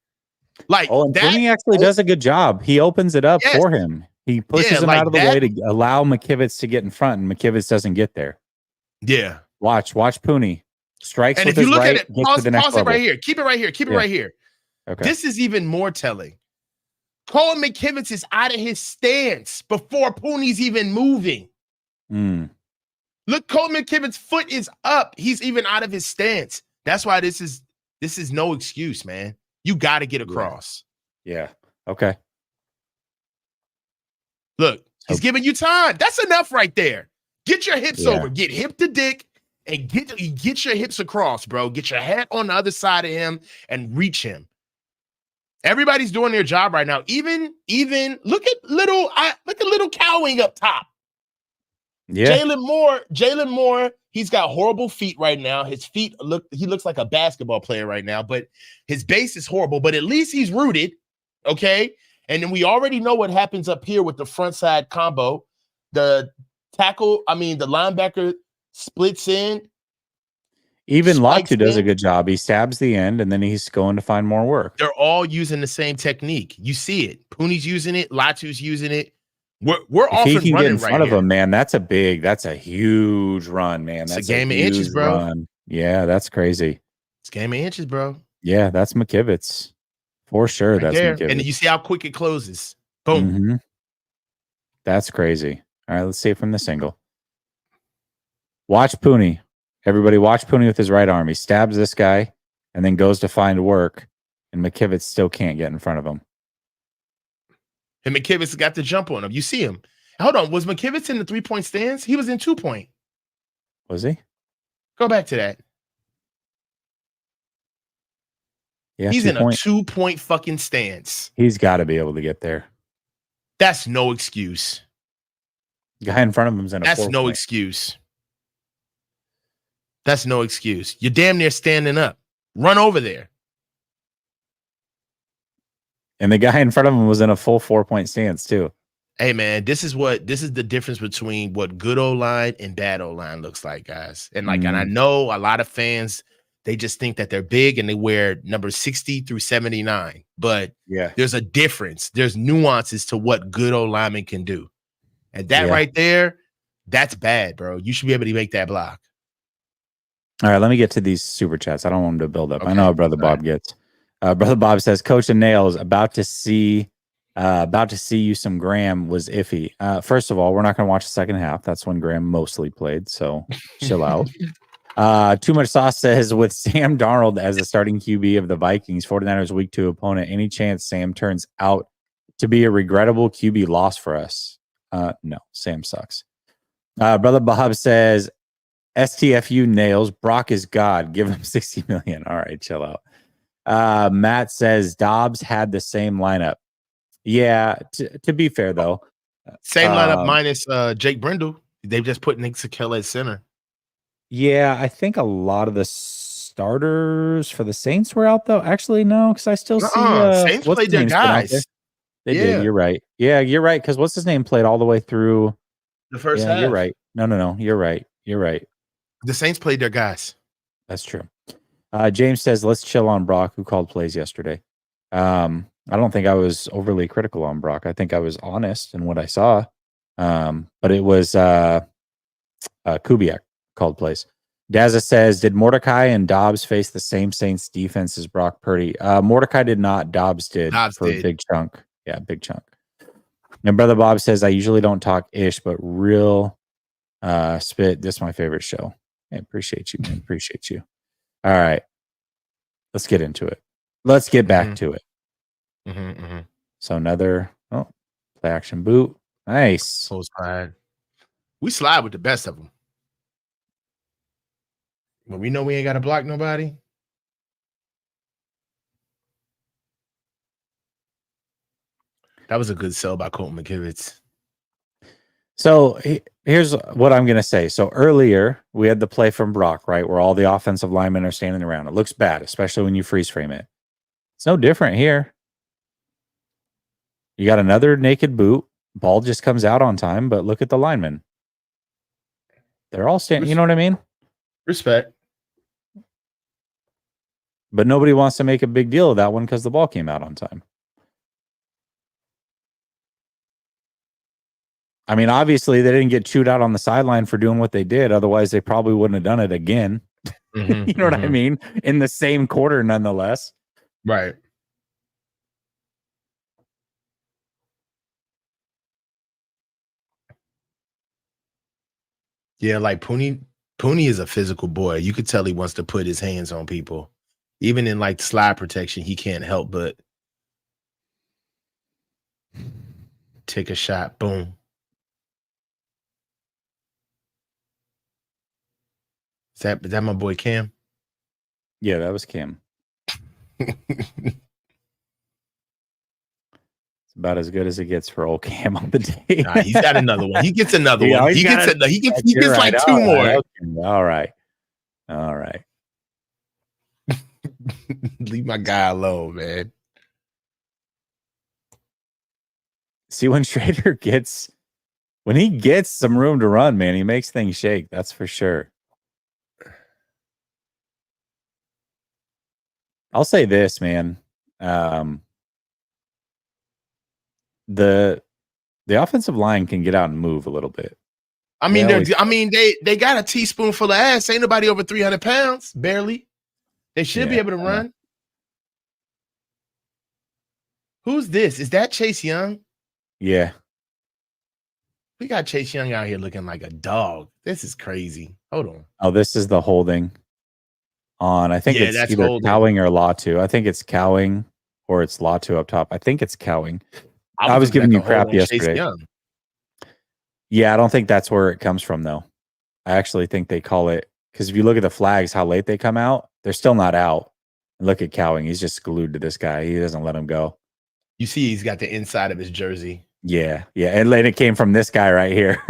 Like
and
that.
Poonie actually does a good job. He opens it up for him. He pushes him out of the way to allow McKivitz to get in front, and McKivitz doesn't get there.
Yeah.
Watch Poonie. Strikes
and
with
if you
his
look
right,
at it,
gets to the next
pause
level.
it right here. Keep it right here. Keep it right here.
Okay.
This is even more telling. Colin McKivitz is out of his stance before Poonie's even moving. Look, Colin McKivitz's foot is up. He's even out of his stance. That's why this is no excuse, man. You got to get across.
Yeah. Okay.
Look, he's giving you time. That's enough right there. Get your hips over. Get hip to dick and get your hips across, bro. Get your head on the other side of him and reach him. Everybody's doing their job right now. Even look at little Cowing up top.
Yeah.
Jalen Moore, he's got horrible feet right now. His feet he looks like a basketball player right now, but his base is horrible. But at least he's rooted. Okay. And then we already know what happens up here with the front side combo. The linebacker splits in.
Even Latu does a good job. He stabs the end, and then he's going to find more work.
They're all using the same technique. You see it. Poonie's using it. Latu's using it. We're off and running right here. If he can get in front of him,
man, that's a huge run, man. That's
a game of inches, bro.
Run. Yeah, that's crazy.
It's a game of inches, bro.
Yeah, that's McKivitz. For sure, that's McKivitz.
And you see how quick it closes. Boom.
That's crazy. All right, let's see it from the single. Watch Poonie. Everybody watch Poonie with his right arm. He stabs this guy and then goes to find work, and McKivitz still can't get in front of him.
And McKivitz got the jump on him. You see him. Hold on. Was McKivitz in the 3-point stance? He was in 2-point.
Was he?
Go back to that.
Yeah,
he's in a 2-point fucking stance.
He's got to be able to get there.
That's no excuse.
The guy in front of him's in a 4-point.
That's no excuse. That's no excuse. You're damn near standing up. Run over there.
And the guy in front of him was in a full 4-point stance too.
Hey man, this is the difference between what good O-line and bad O-line looks like, guys. And and I know a lot of fans, they just think that they're big and they wear number 60 through 79. But there's a difference. There's nuances to what good O-lineman can do. And that right there, that's bad, bro. You should be able to make that block.
All right, let me get to these super chats. I don't want them to build up. Okay. I know how Brother Bob gets. Brother Bob says, Coach and Nails, about to see you some Graham was iffy. First of all, we're not going to watch the second half. That's when Graham mostly played, so chill out. Too Much Sauce says, with Sam Darnold as the starting QB of the Vikings, 49ers week 2 opponent, any chance Sam turns out to be a regrettable QB loss for us? No, Sam sucks. Brother Bob says, STFU Nails, Brock is God. Give him 60 million. All right, chill out. Matt says Dobbs had the same lineup. Yeah, to be fair though,
same lineup minus Jake Brindle. They've just put Nick Sakell at center.
Yeah, I think a lot of the starters for the Saints were out though. Actually, no, because I still see
Saints played their guys.
They did. You're right. Yeah, you're right. Because what's his name played all the way through
the first half.
You're right. No. You're right.
The Saints played their guys.
That's true. James says, let's chill on Brock, who called plays yesterday. I don't think I was overly critical on Brock. I think I was honest in what I saw. But it was Kubiak called plays. Daza says, did Mordecai and Dobbs face the same Saints defense as Brock Purdy? Mordecai did not. Dobbs did a big chunk. Yeah, big chunk. And Brother Bob says, I usually don't talk ish, but real spit. This is my favorite show. I appreciate you, man. Appreciate you. All right. Let's get into it. Let's get back to it. So another play action boot. Nice.
We slide with the best of them. When we know we ain't got to block nobody. That was a good sell by Colton McKivitz.
So here's what I'm going to say. So earlier we had the play from Brock, right? Where all the offensive linemen are standing around. It looks bad, especially when you freeze frame it. It's no different here. You got another naked boot. Ball just comes out on time, but look at the linemen. They're all standing. You know what I mean?
Respect.
But nobody wants to make a big deal of that one because the ball came out on time. I mean, obviously, they didn't get chewed out on the sideline for doing what they did. Otherwise, they probably wouldn't have done it again.
Mm-hmm,
you know what I mean? In the same quarter, nonetheless.
Right. Yeah, like Puni is a physical boy. You could tell he wants to put his hands on people. Even in like slide protection, he can't help but take a shot. Boom. Is that my boy Cam?
Yeah, that was Cam. It's about as good as it gets for old Cam on the day.
Nah, he's got another one. He gets another
Yeah,
one. He gets
right.
like two more.
All right.
Leave my guy alone, man.
See, when Schrader gets some room to run, man, he makes things shake. That's for sure. I'll say this, man. The offensive line can get out and move a little bit.
I mean, they got a teaspoonful of ass. Ain't nobody over 300 pounds, barely. They should be able to run. Who's this? Is that Chase Young?
Yeah.
We got Chase Young out here looking like a dog. This is crazy. Hold on.
Oh, this is the holding on. I think it's either
holding.
Cowing or Latu. I think it's Cowing or it's Latu up top. I think it's Cowing. I was giving you crap yesterday. Yeah, I don't think that's where it comes from, though. I actually think they call it, because if you look at the flags, how late they come out, they're still not out. And look at Cowing. He's just glued to this guy. He doesn't let him go.
You see he's got the inside of his jersey.
Yeah. And it came from this guy right here.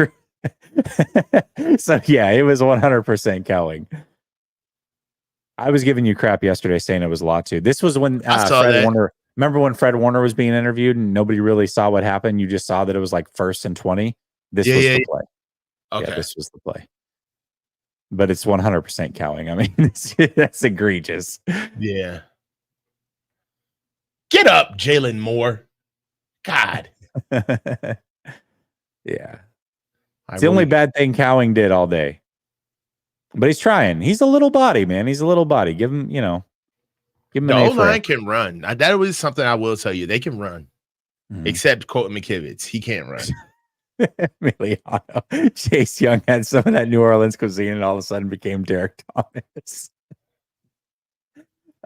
So, yeah, it was 100% Cowing. I was giving you crap yesterday saying it was Latu. This was when Fred Warner. Remember when Fred Warner was being interviewed and nobody really saw what happened? You just saw that it was like 1st and 20. This was the play.
Okay.
Yeah, this was the play. But it's 100% Cowing. I mean, that's egregious.
Yeah. Get up, Jalen Moore. God.
Yeah. It's the only bad thing Cowing did all day. But he's trying. He's a little body, man. He's a little body. Give him, give him
the O-line can run. That was something I will tell you. They can run. Mm-hmm. Except Colton McKivitz. He can't run.
Emiliano. Chase Young had some of that New Orleans cuisine and all of a sudden became Derek Thomas.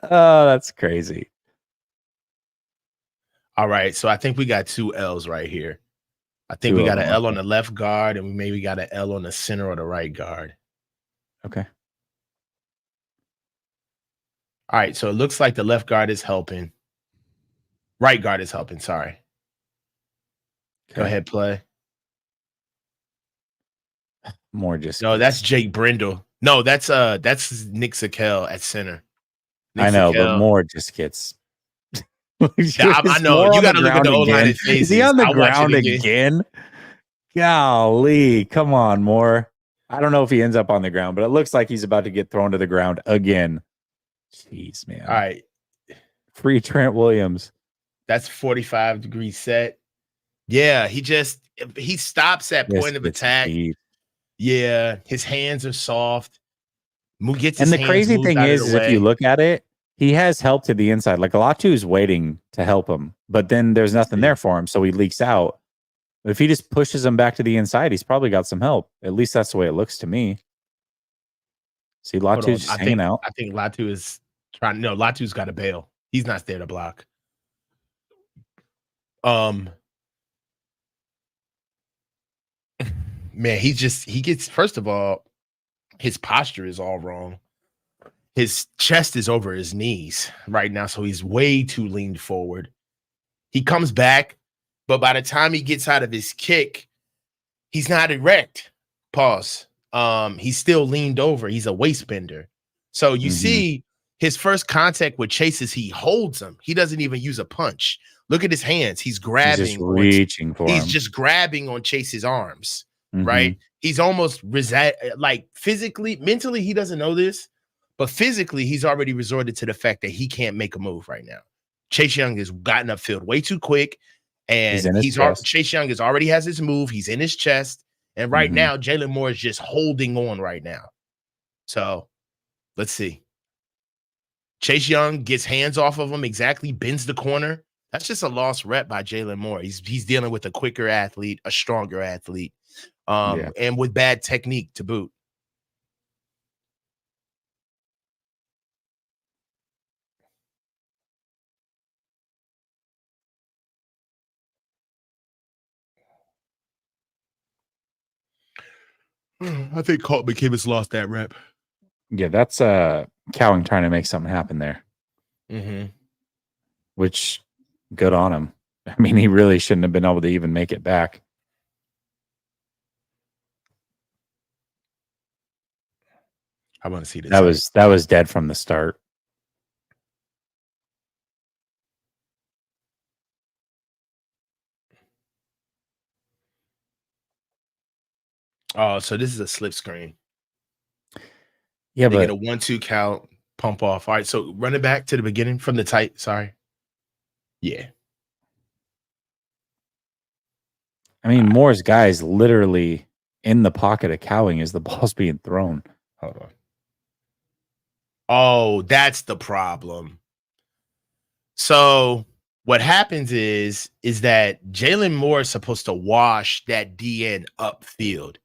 Oh, that's crazy.
All right. So I think we got 2 L's right here. I think we got an L on the left guard and we maybe got an L on the center or the right guard.
Okay.
All right. So it looks like the left guard is helping. Right guard is helping. Sorry. Okay. Go ahead, play.
More just
that's Jake Brindle. No, that's Nick Sakel at center.
I know, but Moore just gets.
I know. You got to look at the O-line faces.
Is he on the ground again? Golly, come on, Moore. I don't know if he ends up on the ground, but it looks like he's about to get thrown to the ground again. Jeez, man.
All right.
Free Trent Williams.
That's 45-degree set. Yeah, he stops at point of attack. Deep. Yeah, his hands are soft.
And the crazy thing is if you look at it, he has help to the inside. Like Latu is waiting to help him, but then there's nothing there for him, so he leaks out. But if he just pushes him back to the inside, he's probably got some help. At least that's the way it looks to me. See, Latu's just hanging out.
I think Latu is trying. No, Latu's got to bail. He's not there to block. Man, he gets, first of all, his posture is all wrong. His chest is over his knees right now, so he's way too leaned forward. He comes back, but by the time he gets out of his kick, he's not erect. Pause. He's still leaned over. He's a waist bender. So you see his first contact with Chase is he holds him. He doesn't even use a punch. Look at his hands. He's
He's just
grabbing.
reaching for
He's
him.
just grabbing on Chase's arms,
Mhm.
right? He's almost like physically, mentally, he doesn't know this, but physically, he's already resorted to the fact that he can't make a move right now. Chase Young has gotten upfield way too quick, and Chase Young already has his move. He's in his chest, and right now, Jalen Moore is just holding on right now. So let's see. Chase Young gets hands off of him, exactly, bends the corner. That's just a lost rep by Jalen Moore. He's dealing with a quicker athlete, a stronger athlete, and with bad technique to boot. I think Colt McKivitz lost that rep.
Yeah, that's Cowing trying to make something happen there.
Mm-hmm.
Which, good on him. I mean, he really shouldn't have been able to even make it back.
I want to see this.
That was dead from the start.
Oh, so this is a slip screen.
Yeah,
they
but
get a 1-2 count, pump off. All right, so run it back to the beginning from the tight. Sorry. Yeah.
I mean, Moore's guy is literally in the pocket of Cowing as the ball's being thrown.
Hold on. Oh, that's the problem. So what happens is that Jalen Moore is supposed to wash that DN upfield.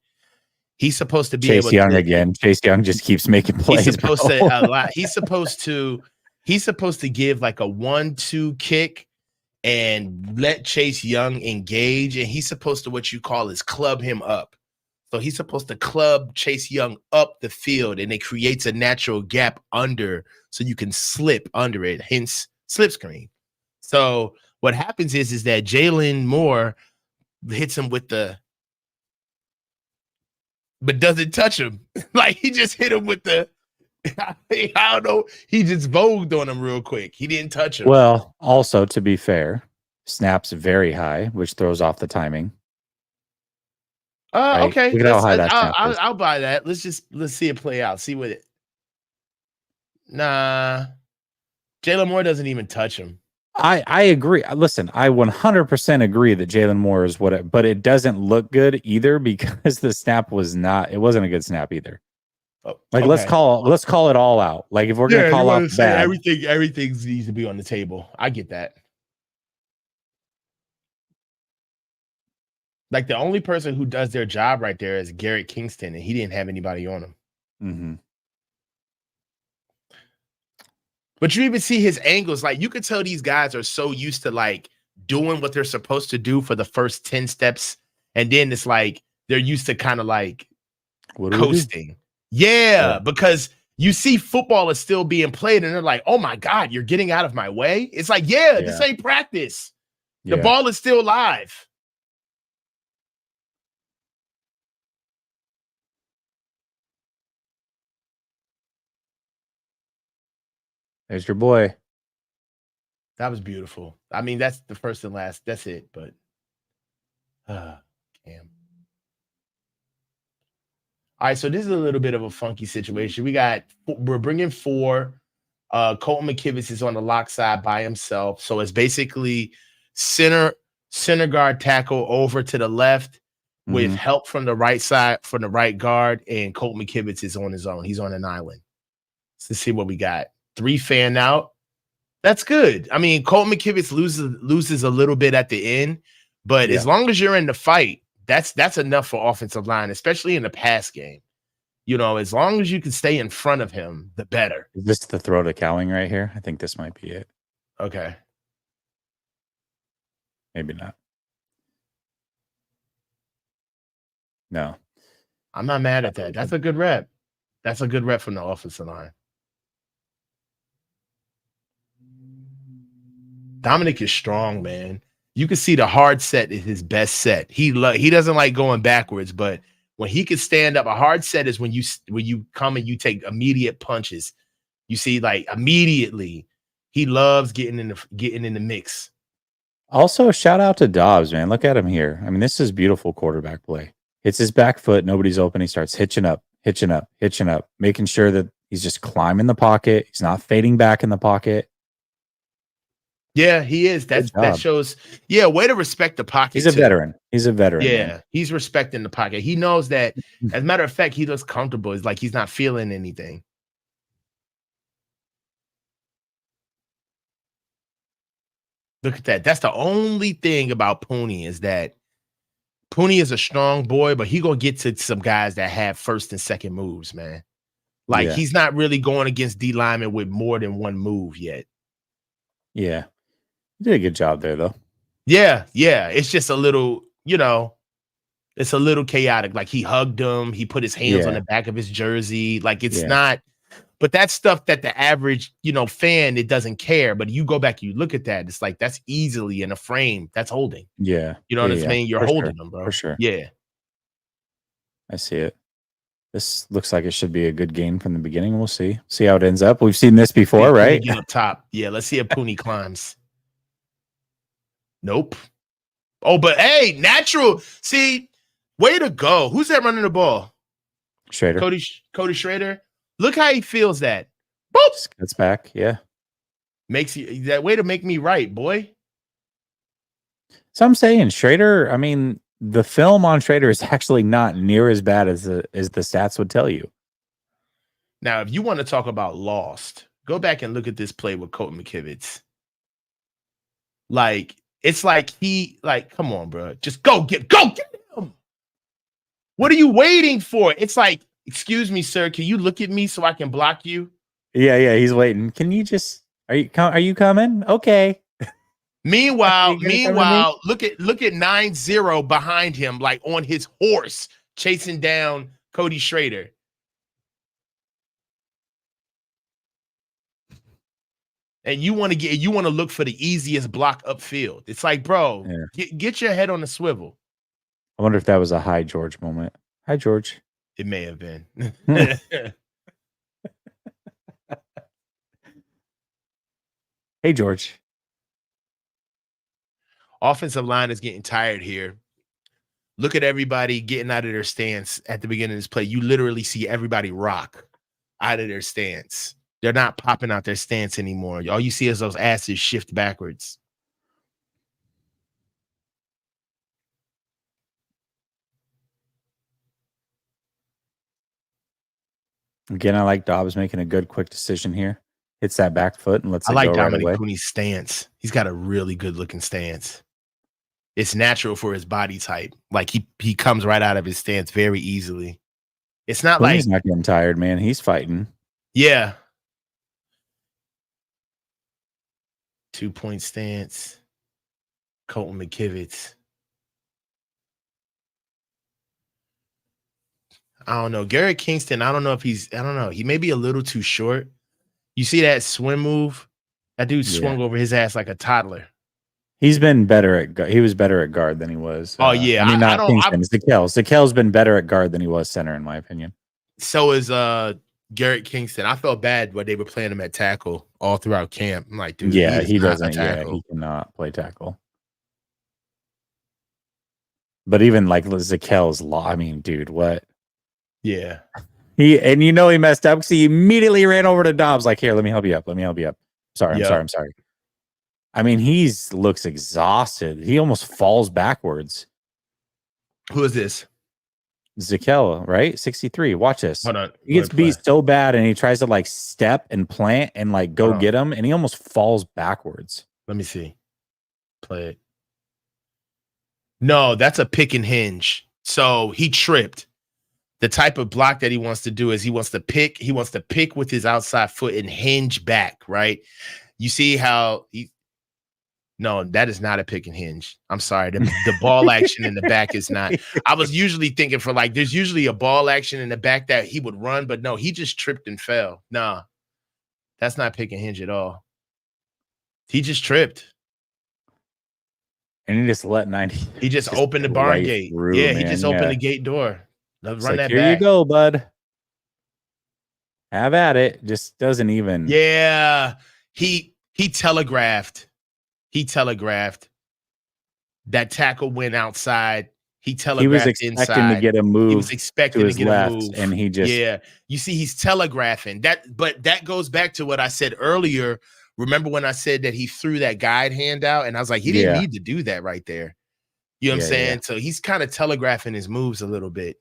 He's supposed to be
Chase Young again. Chase Young just keeps making plays.
He's supposed to He's supposed to give like a 1-2 kick and let Chase Young engage, and he's supposed to what you call is club him up. So he's supposed to club Chase Young up the field, and it creates a natural gap under, so you can slip under it. Hence, slip screen. So what happens is that Jalen Moore hits him with the, but doesn't touch him. Like he just hit him with the, I don't know. He just vogued on him real quick. He didn't touch him.
Well, also to be fair, snaps very high, which throws off the timing.
Right? Okay.
Look at how high that snap is.
I'll buy that. Let's see it play out. See what it. Nah, Jalen Moore doesn't even touch him.
I agree. Listen, I 100% agree that Jalen Moore is but it doesn't look good either because the snap it wasn't a good snap either.
Oh,
like,
okay.
let's call it all out. Like, if we're gonna call out bad,
everything needs to be on the table. I get that. Like, the only person who does their job right there is Garrett Kingston, and he didn't have anybody on him.
Mm-hmm.
But you even see his angles. Like, you could tell these guys are so used to like doing what they're supposed to do for the first 10 steps, and then it's like they're used to kind of like coasting. Yeah, because you see football is still being played, and they're like, "Oh my God, you're getting out of my way." It's like, yeah. This ain't practice. The ball is still live.
There's your boy.
That was beautiful. I mean, that's the first and last. That's it. But, Cam. All right, so this is a little bit of a funky situation. We're bringing 4. Colton McKivitz is on the lock side by himself. So it's basically center guard tackle over to the left with help from the right side, from the right guard, and Colton McKivitz is on his own. He's on an island. Let's see what we got. 3 fan out. That's good. I mean, Colton McKivitz loses a little bit at the end, but as long as you're in the fight, that's enough for offensive line, especially in the pass game. You know, as long as you can stay in front of him, the better.
Is this the throw to Cowing right here? I think this might be it.
Okay.
Maybe not. No.
I'm not mad at that. That's a good rep. That's a good rep from the offensive line. Dominic is strong, man. You can see the hard set is his best set. He doesn't like going backwards, but when he can stand up, a hard set is when you come and you take immediate punches. You see, like immediately, he loves getting in the mix.
Also, shout out to Dobbs, man. Look at him here. I mean, this is beautiful quarterback play. It's his back foot. Nobody's open. He starts hitching up, making sure that he's just climbing the pocket. He's not fading back in the pocket.
Yeah, he is. That shows. Yeah, way to respect the pocket.
He's a veteran. He's a veteran.
Yeah,
man.
He's respecting the pocket. He knows that. As a matter of fact, he looks comfortable. It's like he's not feeling anything. Look at that. That's the only thing about Purdy is that Purdy is a strong boy, but he gonna get to some guys that have first and second moves, man. Like he's not really going against D linemen with more than one move yet.
Yeah. You did a good job there, though.
Yeah. It's just a little, it's a little chaotic. Like he hugged him. He put his hands on the back of his jersey. Like it's not, but that's stuff that the average, fan, it doesn't care. But you go back, you look at that. It's like, that's easily in a frame. That's holding.
Yeah.
You know what I mean? You're
for
holding them, bro.
For sure.
Yeah.
I see it. This looks like it should be a good game from the beginning. We'll see. See how it ends up. We've seen this before, right?
Get up top. Yeah, let's see if Purdy climbs. Nope. Oh, but hey, natural. See, way to go. Who's that running the ball?
Schrader.
Cody Schrader. Look how he feels that. Boop.
Gets back. Yeah.
Makes you that way to make me right, boy.
So I'm saying Schrader, I mean, the film on Schrader is actually not near as bad as the stats would tell you.
Now, if you want to talk about lost, go back and look at this play with Colton McKivitz. Like, it's like come on, bro. Just go get him. What are you waiting for? It's like, excuse me, sir. Can you look at me so I can block you?
Yeah. He's waiting. Can you just are you coming? Okay.
Meanwhile, look at 9-0 behind him, like on his horse, chasing down Cody Schrader. And you want to look for the easiest block upfield. It's like, bro, get your head on the swivel.
I wonder if that was a hi George moment. Hi George.
It may have been.
Hey George.
Offensive line is getting tired here. Look at everybody getting out of their stance at the beginning of this play. You literally see everybody rock out of their stance. They're not popping out their stance anymore. All you see is those asses shift backwards.
Again, I like Dobbs making a good, quick decision here. Hits that back foot and lets it
go right away. I like
Dominic
Purdy's stance. He's got a really good looking stance. It's natural for his body type. Like he comes right out of his stance very easily. It's not like
he's not getting tired, man. He's fighting.
Yeah. 2-point stance. Colton McKivitz. I don't know. Garrett Kingston, I don't know. He may be a little too short. You see that swim move? That dude swung over his ass like a toddler.
He's been better at he was better at guard than he was.
Oh, yeah.
I mean, not Kingston. It's Zakel's been better at guard than he was center, in my opinion.
So is Garrett Kingston. I felt bad when they were playing him at tackle all throughout camp. I'm like, dude,
he doesn't. Yeah, he cannot play tackle. But even like Zakel's I mean, dude, what?
Yeah.
He messed up because he immediately ran over to Dobbs like, here, let me help you up. Sorry, I'm sorry. I mean, looks exhausted. He almost falls backwards.
Who is this?
Zakel, right? 63. Watch this.
Hold on.
He gets beat so bad and he tries to like step and plant and like go get him and he almost falls backwards.
Let me see. Play it. No, that's a pick and hinge. So he tripped. The type of block that he wants to do is he wants to pick with his outside foot and hinge back, right? You see how no, that is not a pick and hinge. I'm sorry. The ball action in the back is not. I was usually thinking for like, there's usually a ball action in the back that he would run, but no, he just tripped and fell. Nah, that's not pick and hinge at all. He just tripped.
And he just let 90.
He just opened the barn gate. He just opened the gate door. Let's run that back.
Here you go, bud. Have at it. Just doesn't even.
Yeah. He telegraphed. He telegraphed. That tackle went outside. He
He was
telegraphed
expecting to
inside.
get a
He was
move to
expecting to
his
get a
left,
move.
and he just.
Yeah. You see, he's telegraphing that, but that goes back to what I said earlier. Remember when I said that he threw that guide hand out, and I was like, he didn't need to do that right there. You know what I'm saying?
Yeah.
So he's kind of telegraphing his moves a little bit.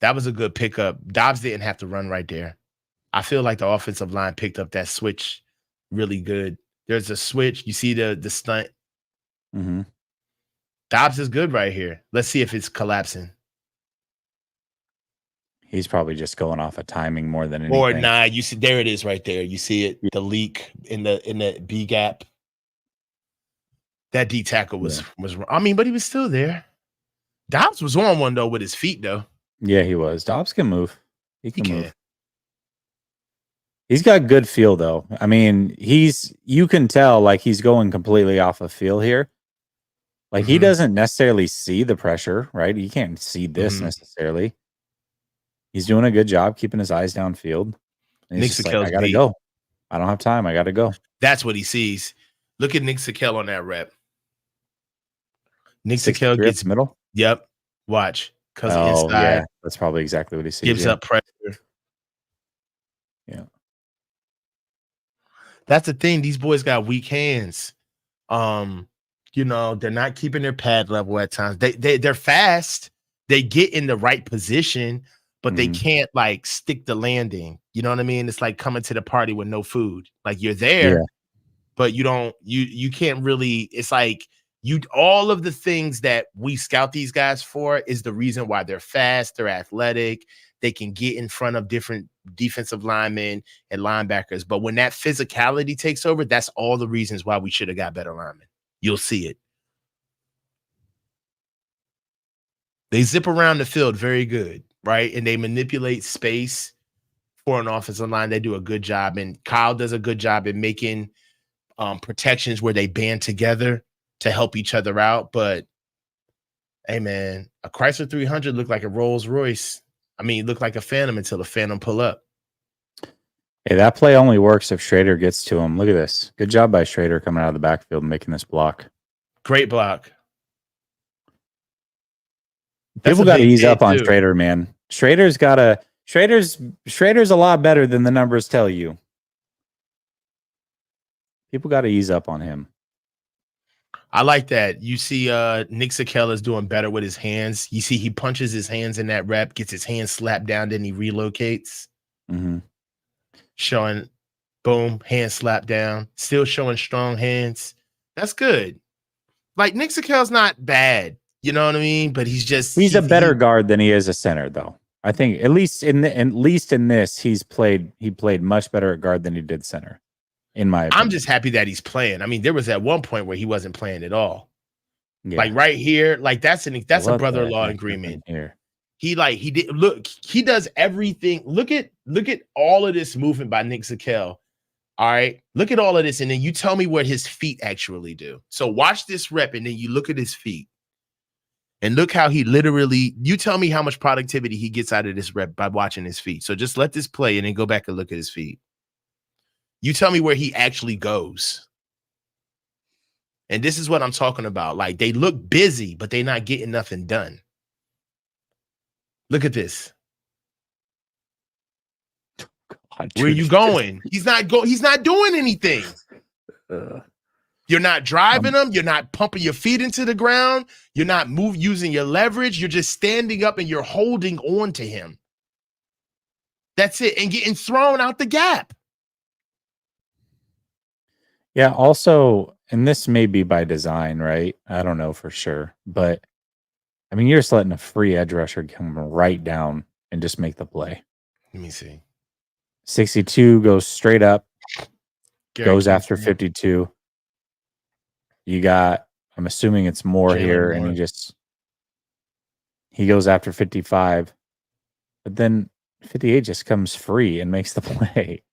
That was a good pickup. Dobbs didn't have to run right there. I feel like the offensive line picked up that switch really good. There's a switch. You see the stunt.
Mm-hmm.
Dobbs is good right here. Let's see if it's collapsing.
He's probably just going off of timing more than anything.
Or nah, you see there it is right there. You see it, the leak in the B gap. That D tackle was I mean, but he was still there. Dobbs was on one though with his feet though.
Yeah, he was. Dobbs can move. He can move. He's got good feel though. I mean, you can tell like he's going completely off of feel here. Like he doesn't necessarily see the pressure, right? He can't see this necessarily. He's doing a good job keeping his eyes downfield. And he's just like, I gotta go. I don't have time. I gotta go.
That's what he sees. Look at Nick Sakel on that rep. Nick Sakel gets
middle.
Yep. Watch. Because inside.
Yeah. That's probably exactly what he sees.
Gives up pressure.
Yeah.
That's the thing. These boys got weak hands. You know, they're not keeping their pad level at times. They're fast. They get in the right position, but they can't like stick the landing. You know what I mean? It's like coming to the party with no food. Like you're there, but you can't really. It's like all of the things that we scout these guys for is the reason why they're fast, they're athletic, they can get in front of different defensive linemen and linebackers. But when that physicality takes over, that's all the reasons why we should have got better linemen. You'll see it. They zip around the field very good, right? And they manipulate space for an offensive line. They do a good job. And Kyle does a good job in making protections where they band together to help each other out. But, hey, man, a Chrysler 300 looked like a Rolls Royce. I mean, it looked like a Phantom until the Phantom pull up.
Hey, that play only works if Schrader gets to him. Look at this. Good job by Schrader coming out of the backfield and making this block.
Great block.
People got to ease up on Schrader, man. Schrader's a lot better than the numbers tell you. People got to ease up on him.
I like that. You see Nick Sakel is doing better with his hands. You see he punches his hands in that rep, gets his hands slapped down, then he relocates. Showing, boom, hand slapped down. Still showing strong hands. That's good. Like, Nick Sakel's not bad. You know what I mean? But he's
a better guard than he is a center, though. I think at least in this, he played much better at guard than he did center. In my opinion.
I'm just happy that he's playing. I mean, there was at one point where he wasn't playing at all.
Yeah.
Like right here, like that's a brother-in-law agreement.
Here.
He does everything. Look at all of this movement by Nick Sakel. All right. Look at all of this. And then you tell me what his feet actually do. So watch this rep and then you look at his feet. And look how you tell me how much productivity he gets out of this rep by watching his feet. So just let this play and then go back and look at his feet. You tell me where he actually goes. And this is what I'm talking about. Like, they look busy, but they're not getting nothing done. Look at this. God, where are you going? He's not doing anything. You're not driving them. You're not pumping your feet into the ground. You're not using your leverage. You're just standing up and you're holding on to him. That's it. And getting thrown out the gap.
Yeah, also, and this may be by design, right? I don't know for sure. But, I mean, you're just letting a free edge rusher come right down and just make the play.
Let me see.
62 goes straight up, goes after 52. You got, I'm assuming it's Moore here, and he goes after 55. But then 58 just comes free and makes the play.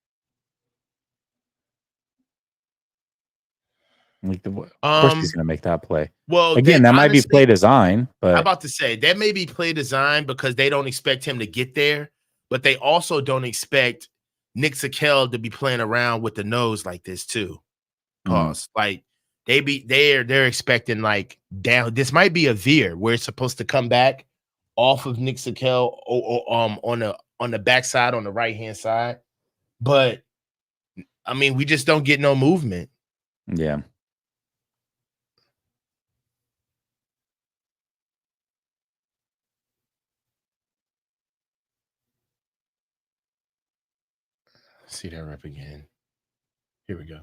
Like of course he's going to make that play.
Well,
Again, that might be play design, but
I'm about to say that may be play design because they don't expect him to get there, but they also don't expect Nick Sakel to be playing around with the nose like this too. Pause. Like they're expecting like down. This might be a veer where it's supposed to come back off of Nick Sakel on the backside on the right hand side, but I mean we just don't get no movement.
Yeah.
See that rep again. Here we go.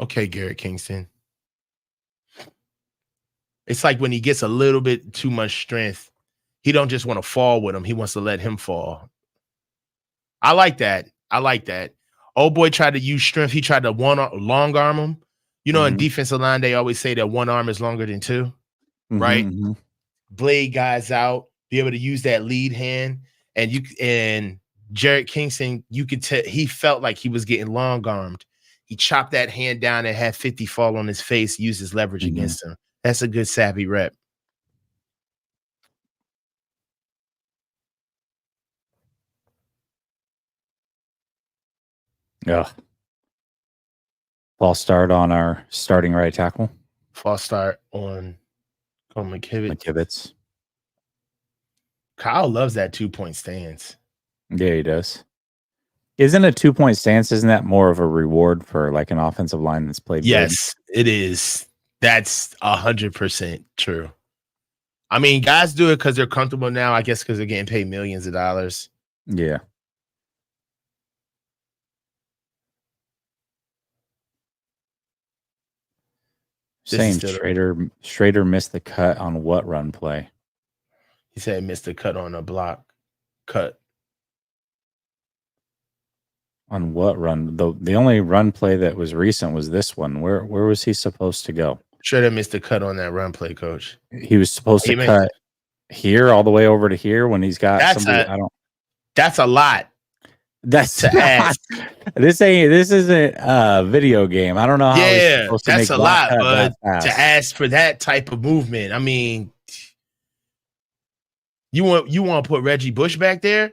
Okay, Garrett Kingston. It's like when he gets a little bit too much strength, he don't just want to fall with him. He wants to let him fall. I like that. Old boy tried to use strength. He tried to long arm him. You know, in defensive line, they always say that one arm is longer than two, right? Blade guys out, be able to use that lead hand. And Jarrett Kingston, you could tell he felt like he was getting long armed. He chopped that hand down and had 50 fall on his face, used his leverage against him. That's a good savvy rep.
Yeah. False start on our starting right tackle.
False start on
McKivitz.
Kyle loves that 2-point stance.
Yeah, he does. Isn't a 2-point stance, isn't that more of a reward for like an offensive line that's played
Yes, good? It is. That's 100% true. I mean, guys do it because they're comfortable now, I guess because they're getting paid millions of dollars.
Yeah. Saying Schrader missed the cut on what run play?
He said missed the cut on a block cut.
On what run? The only run play that was recent was this one. Where was he supposed to go?
Schrader missed the cut on that run play, coach.
He was supposed to cut here all the way over to here when he's got somebody.
That's a lot.
That's to ask. This isn't a video game. I don't know how.
Yeah, that's a lot, bud. To ask for that type of movement. I mean, you want to put Reggie Bush back there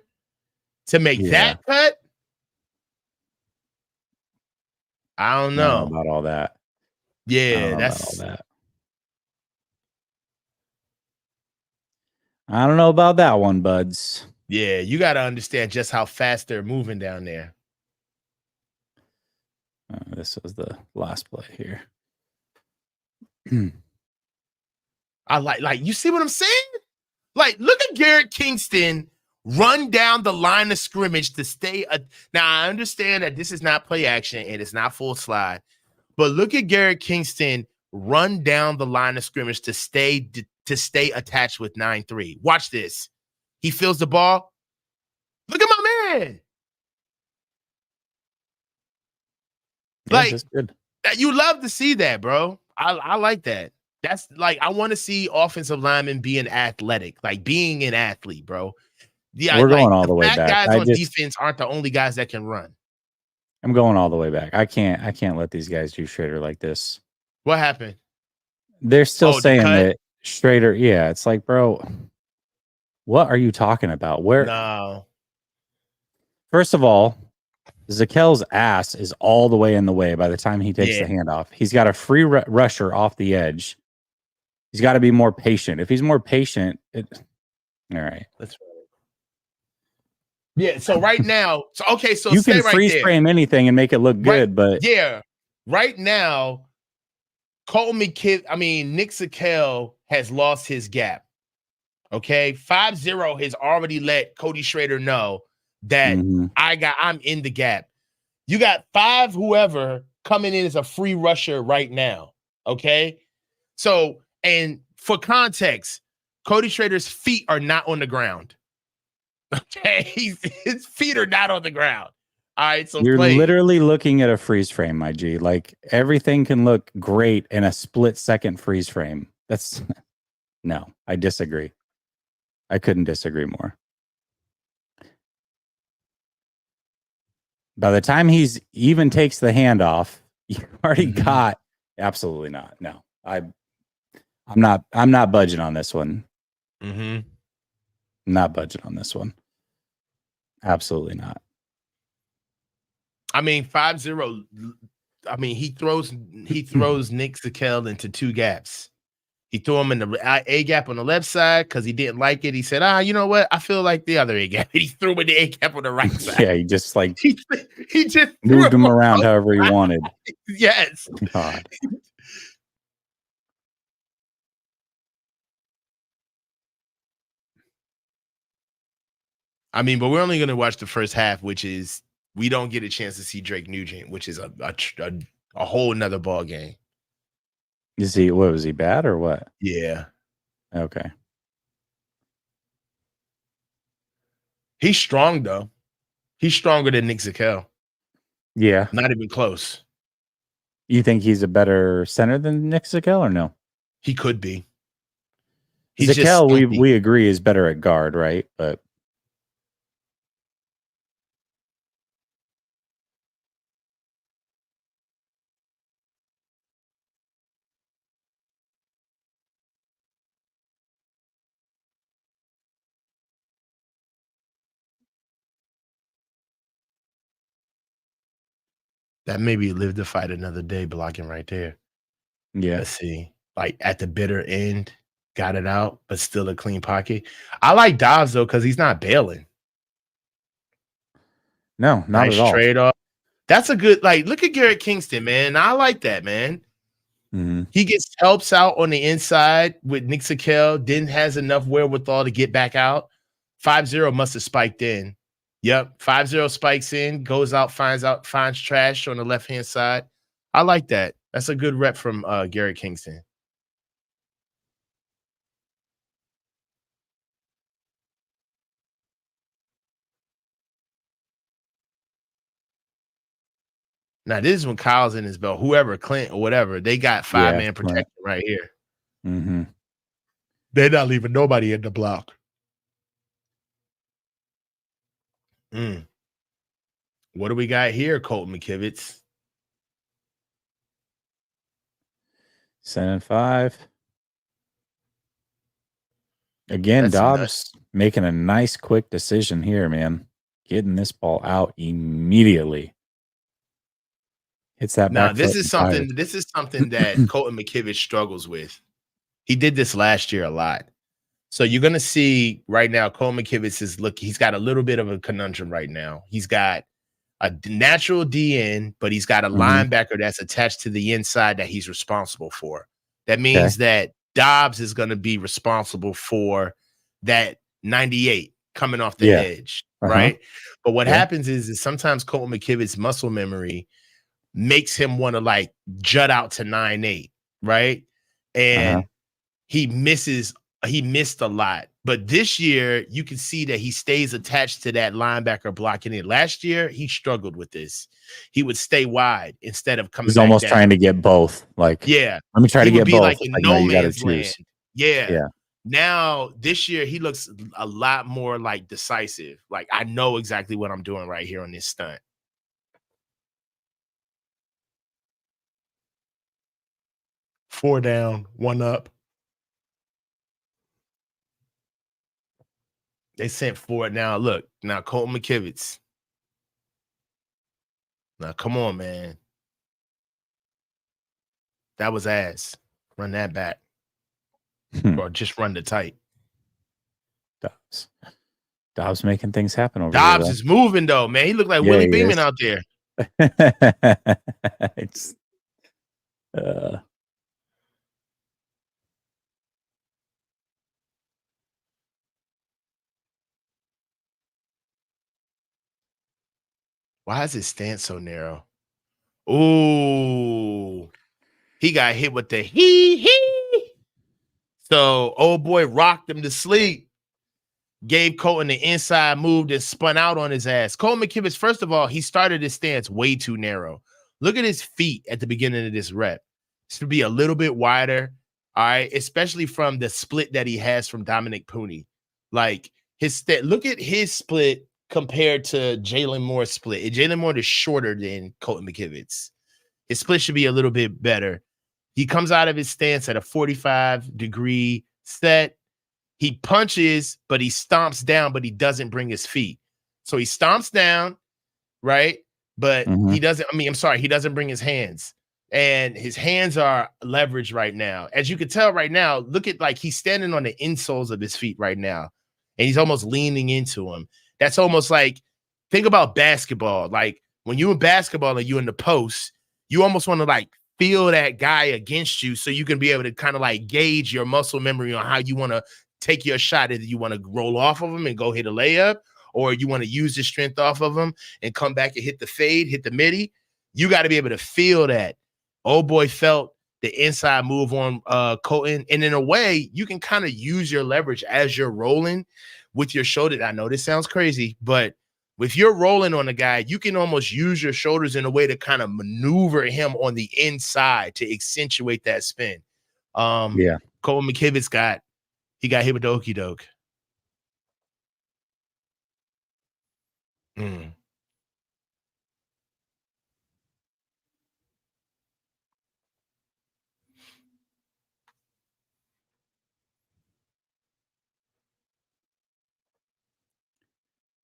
to make that cut? I don't know
about all that.
Yeah, that's
all that. I don't know about that one, buds.
Yeah, you got to understand just how fast they're moving down there.
This was the last play here.
I like you see what I'm saying? Like, look at Garrett Kingston run down the line of scrimmage to stay. Now, I understand that this is not play action and it's not full slide, but look at Garrett Kingston run down the line of scrimmage to stay attached with 9-3. Watch this. He feels the ball. Look at my man.
Yeah, like, that's good.
You love to see that, bro. I like that. That's like, I want to see offensive linemen being athletic, like being an athlete, bro. Yeah,
we're going all the way back.
Guys on defense aren't the only guys that can run.
I'm going all the way back. I can't let these guys do Schrader like this.
What happened?
They're still saying that Schrader. Yeah, it's like, bro, what are you talking about? Where?
No.
First of all, Zakel's ass is all the way in the way by the time he takes the handoff. He's got a free rusher off the edge. He's got to be more patient. If he's more patient, all right.
That's right. Yeah. So right now, so
you can freeze frame anything and make it look good, but
right now, Nick Sakel has lost his gap. Okay, 5-0 has already let Cody Schrader know that I'm in the gap. You got 5 whoever coming in as a free rusher right now. Okay, so and for context, Cody Schrader's feet are not on the ground. Okay, his feet are not on the ground. All right, so
you're literally looking at a freeze frame, my G. Like everything can look great in a split-second freeze frame. That's no, I disagree. I couldn't disagree more. By the time he's even takes the handoff, you already got absolutely not. No, I'm not budging on this one.
Mm-hmm.
Not budging on this one. Absolutely not.
I mean, 5-0. I mean, he throws Nick Zakelj into two gaps. He threw him in the A gap on the left side because he didn't like it. He said, you know what? I feel like the other A gap. He threw him in the A gap on the right side.
Yeah, he just like
he just
moved him around however he wanted.
Yes.
God.
I mean, but we're only going to watch the first half, which is we don't get a chance to see Drake Nugent, which is a whole nother ball game.
Is he? What was he bad or what?
Yeah.
Okay.
He's strong though. He's stronger than Nick Zakelj.
Yeah.
Not even close.
You think he's a better center than Nick Zakelj or no?
He could be.
Zakelj, we agree, is better at guard, right? But
that maybe live to fight another day blocking right there.
Yeah.
Let's see. Like at the bitter end, got it out, but still a clean pocket. I like Dobbs though, because he's not bailing.
No, not
nice
at all.
Trade off. That's a good, like, look at Garrett Kingston, man. I like that, man.
Mm-hmm.
He helps out on the inside with Nick Zakelj, then has enough wherewithal to get back out. 5-0 must have spiked in. Yep. 5-0 spikes in, goes out, finds trash on the left-hand side. I like that. That's a good rep from Garrett Kingston. Now, this is when Kyle's in his belt. Whoever, Clint or whatever, they got five-man protection right here.
Mm-hmm.
They're not leaving nobody in the block. What do we got here, Colton McKivitz?
7-5. Again,
That's
Dobbs making a nice, quick decision here, man. Getting this ball out immediately. Hits that back.
This is something that Colton McKivitz struggles with. He did this last year a lot. So you're going to see right now, Colton McKivitz he's got a little bit of a conundrum right now. He's got a natural DN, but he's got a linebacker that's attached to the inside that he's responsible for. That means that Dobbs is going to be responsible for that 98 coming off the edge, right? But what happens is sometimes Colton McKivitz's muscle memory makes him want to like jut out to 9-8, right? And he missed a lot. But this year, you can see that he stays attached to that linebacker blocking it. Last year, he struggled with this. He would stay wide instead of coming. He's
almost trying to get both. Like, let me try to get both.
Like in no man's land.
Yeah.
Now, this year, he looks a lot more like decisive. Like, I know exactly what I'm doing right here on this stunt. Four down, one up. They sent for it now. Look, now Colton McKivitz. Now, come on, man. That was ass. Run that back. Or just run the tight.
Dobbs making things happen over there.
Dobbs is moving, though, man. He looked like Willie Beeman out there.
It's
Why is his stance so narrow? Ooh. He got hit with the he. So, old boy rocked him to sleep. Gave Colton the inside move and spun out on his ass. Colton McKivitz, first of all, he started his stance way too narrow. Look at his feet at the beginning of this rep. This should be a little bit wider, all right? Especially from the split that he has from Dominic Puni. Like, look at his split compared to Jalen Moore's split. Jalen Moore is shorter than Colton McKivitz. His split should be a little bit better. He comes out of his stance at a 45-degree set. He punches, but he stomps down, but he doesn't bring his feet. So he stomps down, right? But he doesn't, he doesn't bring his hands. And his hands are leveraged right now. As you can tell right now, look at like he's standing on the insoles of his feet right now. And he's almost leaning into him. That's almost like, think about basketball. Like when you in basketball and you in the post, you almost want to like feel that guy against you so you can be able to kind of like gauge your muscle memory on how you want to take your shot. Either you want to roll off of him and go hit a layup, or you want to use the strength off of him and come back and hit the fade, hit the midi. You got to be able to feel that. Old boy felt the inside move on Colton. And in a way, you can kind of use your leverage as you're rolling with your shoulder. I know this sounds crazy, but if you're rolling on a guy, you can almost use your shoulders in a way to kind of maneuver him on the inside to accentuate that spin.
Yeah.
Colton McKivitz got hit with the okey doke.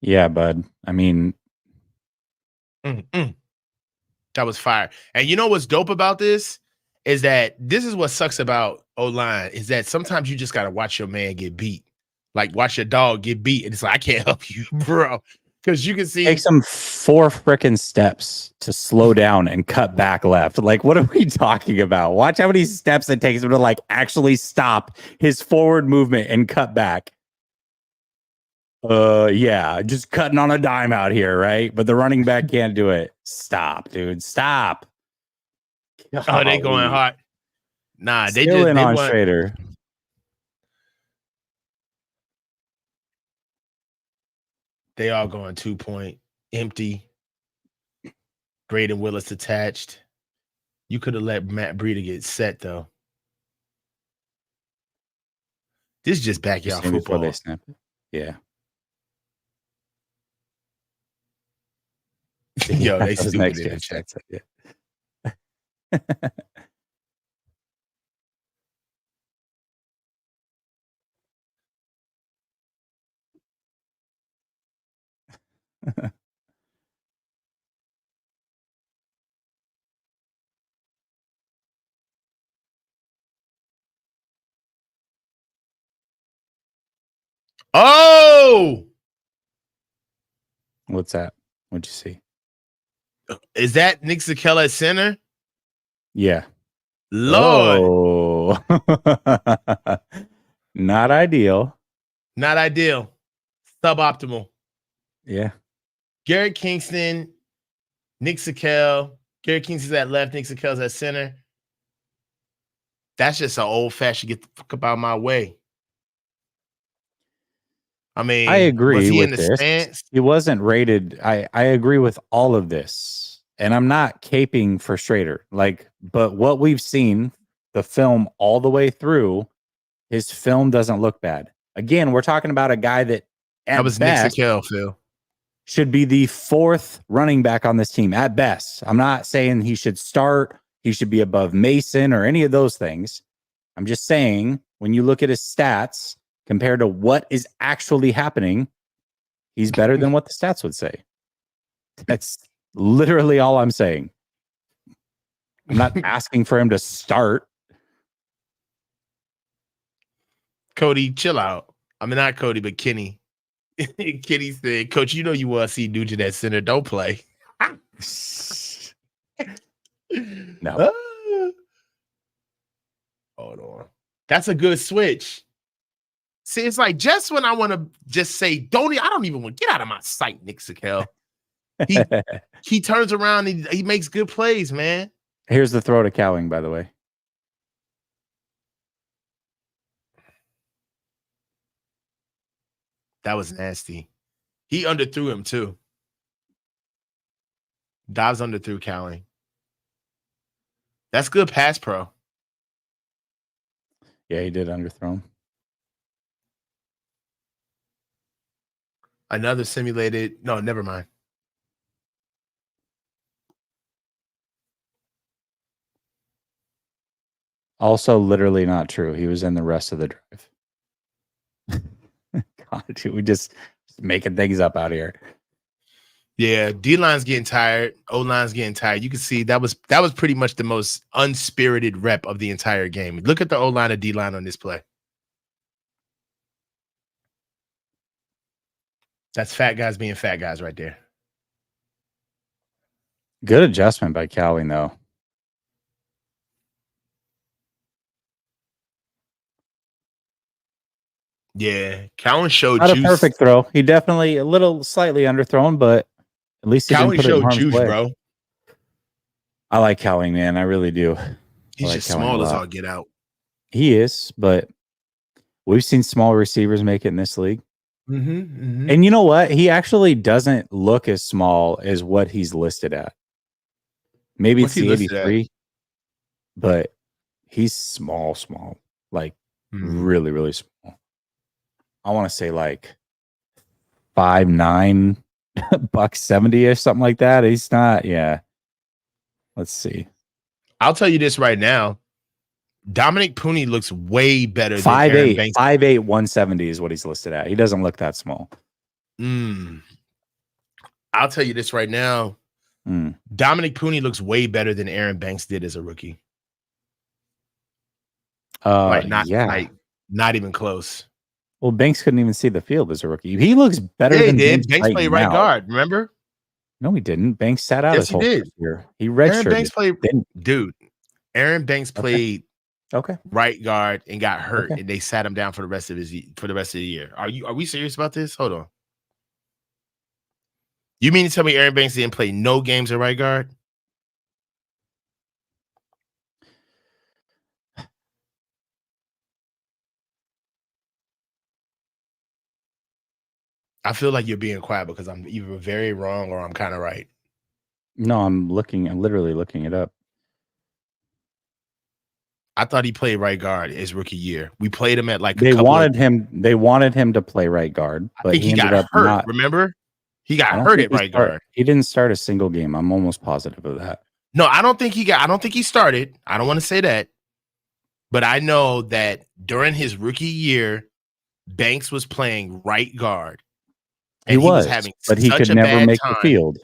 Yeah, bud. I mean,
that was fire. And you know what's dope about this is that this is what sucks about O-line is that sometimes you just got to watch your man get beat. Like watch your dog get beat. And it's like, I can't help you, bro. Because you can see
take some 4 freaking steps to slow down and cut back left. Like, what are we talking about? Watch how many steps it takes him to like actually stop his forward movement and cut back. Yeah, just cutting on a dime out here, right? But the running back can't do it. Stop, dude. Stop.
Oh, they going hard. Nah, they
Still
just
in
they
on
want
Schrader.
They all going 2-point empty. Braden Willis attached. You could have let Matt Breida get set though. This is just backyard football.
Before they snap it. Yeah.
Yo, they stupid in the chat.
Yeah.
Oh,
What's that? What'd you see?
Is that Nick Sakella at center?
Yeah.
Lord.
Oh. Not ideal.
Not ideal. Suboptimal.
Yeah.
Garrett Kingston, Nick Sakell. Garrett Kingston's at left, Nick Sakell's at center. That's just an old-fashioned get the fuck up out of my way. I mean,
I agree
was he
with
in the
this.
stance?
He wasn't rated. I agree with all of this. And I'm not caping for Schrader. But what we've seen, the film all the way through, his film doesn't look bad. Again, we're talking about a guy that
That was Nick Sakell, Phil.
Should be the 4th running back on this team at best. I'm not saying he should start. He should be above Mason or any of those things. I'm just saying when you look at his stats compared to what is actually happening, he's better than what the stats would say. That's literally all I'm saying. I'm not asking for him to start.
Cody, chill out. I mean, not Cody, but Kenny. Kenny said, Coach, you know you want to see Nugent at center. Don't play.
No.
Hold on. That's a good switch. See, it's like just when I want to just say, I don't even want to get out of my sight, Nick Sakell. He turns around and he makes good plays, man.
Here's the throw to Cowing, by the way.
That was nasty. He underthrew him too. Dobbs underthrew Cowing. That's good pass pro.
Yeah, he did underthrow him.
Another simulated. No, never mind.
Also, literally not true. He was in the rest of the drive. God, dude, we just making things up out here.
Yeah, D-line's getting tired. O-line's getting tired. You can see that was pretty much the most unspirited rep of the entire game. Look at the O-line and D-line on this play. That's fat guys being fat guys right there.
Good adjustment by Cowling, though.
Yeah, Cowan showed
Not
juice.
a perfect throw. He definitely a little slightly underthrown, but at least he
Cowan
didn't put it in
showed
harm's
juice,
way.
bro.
I like Cowling, man. I really do.
He's
like
just small as all get out.
He is, but we've seen small receivers make it in this league. And you know what? He actually doesn't look as small as what he's listed at. Maybe it's the 83, but he's small, like really, really small. I want to say like 5'9", $170 or something like that. He's not. Yeah. Let's see.
I'll tell you this right now. Dominic Purdy looks way better than
5'8",
Banks.
5'8", 170 is what he's listed at. He doesn't look that small.
I'll tell you this right now. Dominic Purdy looks way better than Aaron Banks did as a rookie. Not even close.
Well, Banks couldn't even see the field as a rookie. He looks better than
he did.
Banks
played right guard, remember?
No, he didn't. Banks sat out his whole year. He redshirted.
Aaron Banks played. Dude, Aaron Banks played right guard and got hurt, and they sat him down for the rest of the year. Are we serious about this? Hold on. You mean to tell me Aaron Banks didn't play no games at right guard? I feel like you're being quiet because I'm either very wrong or I'm kind of right.
No, I'm literally looking it up.
I thought he played right guard his rookie year. We played him at
they wanted him to play right guard, but he ended up
hurt.
not.
Remember? He got hurt at right guard.
He didn't start a single game. I'm almost positive of that.
No, I don't think he started. I don't want to say that. But I know that during his rookie year, Banks was playing right guard.
And he was having but he could never make the field.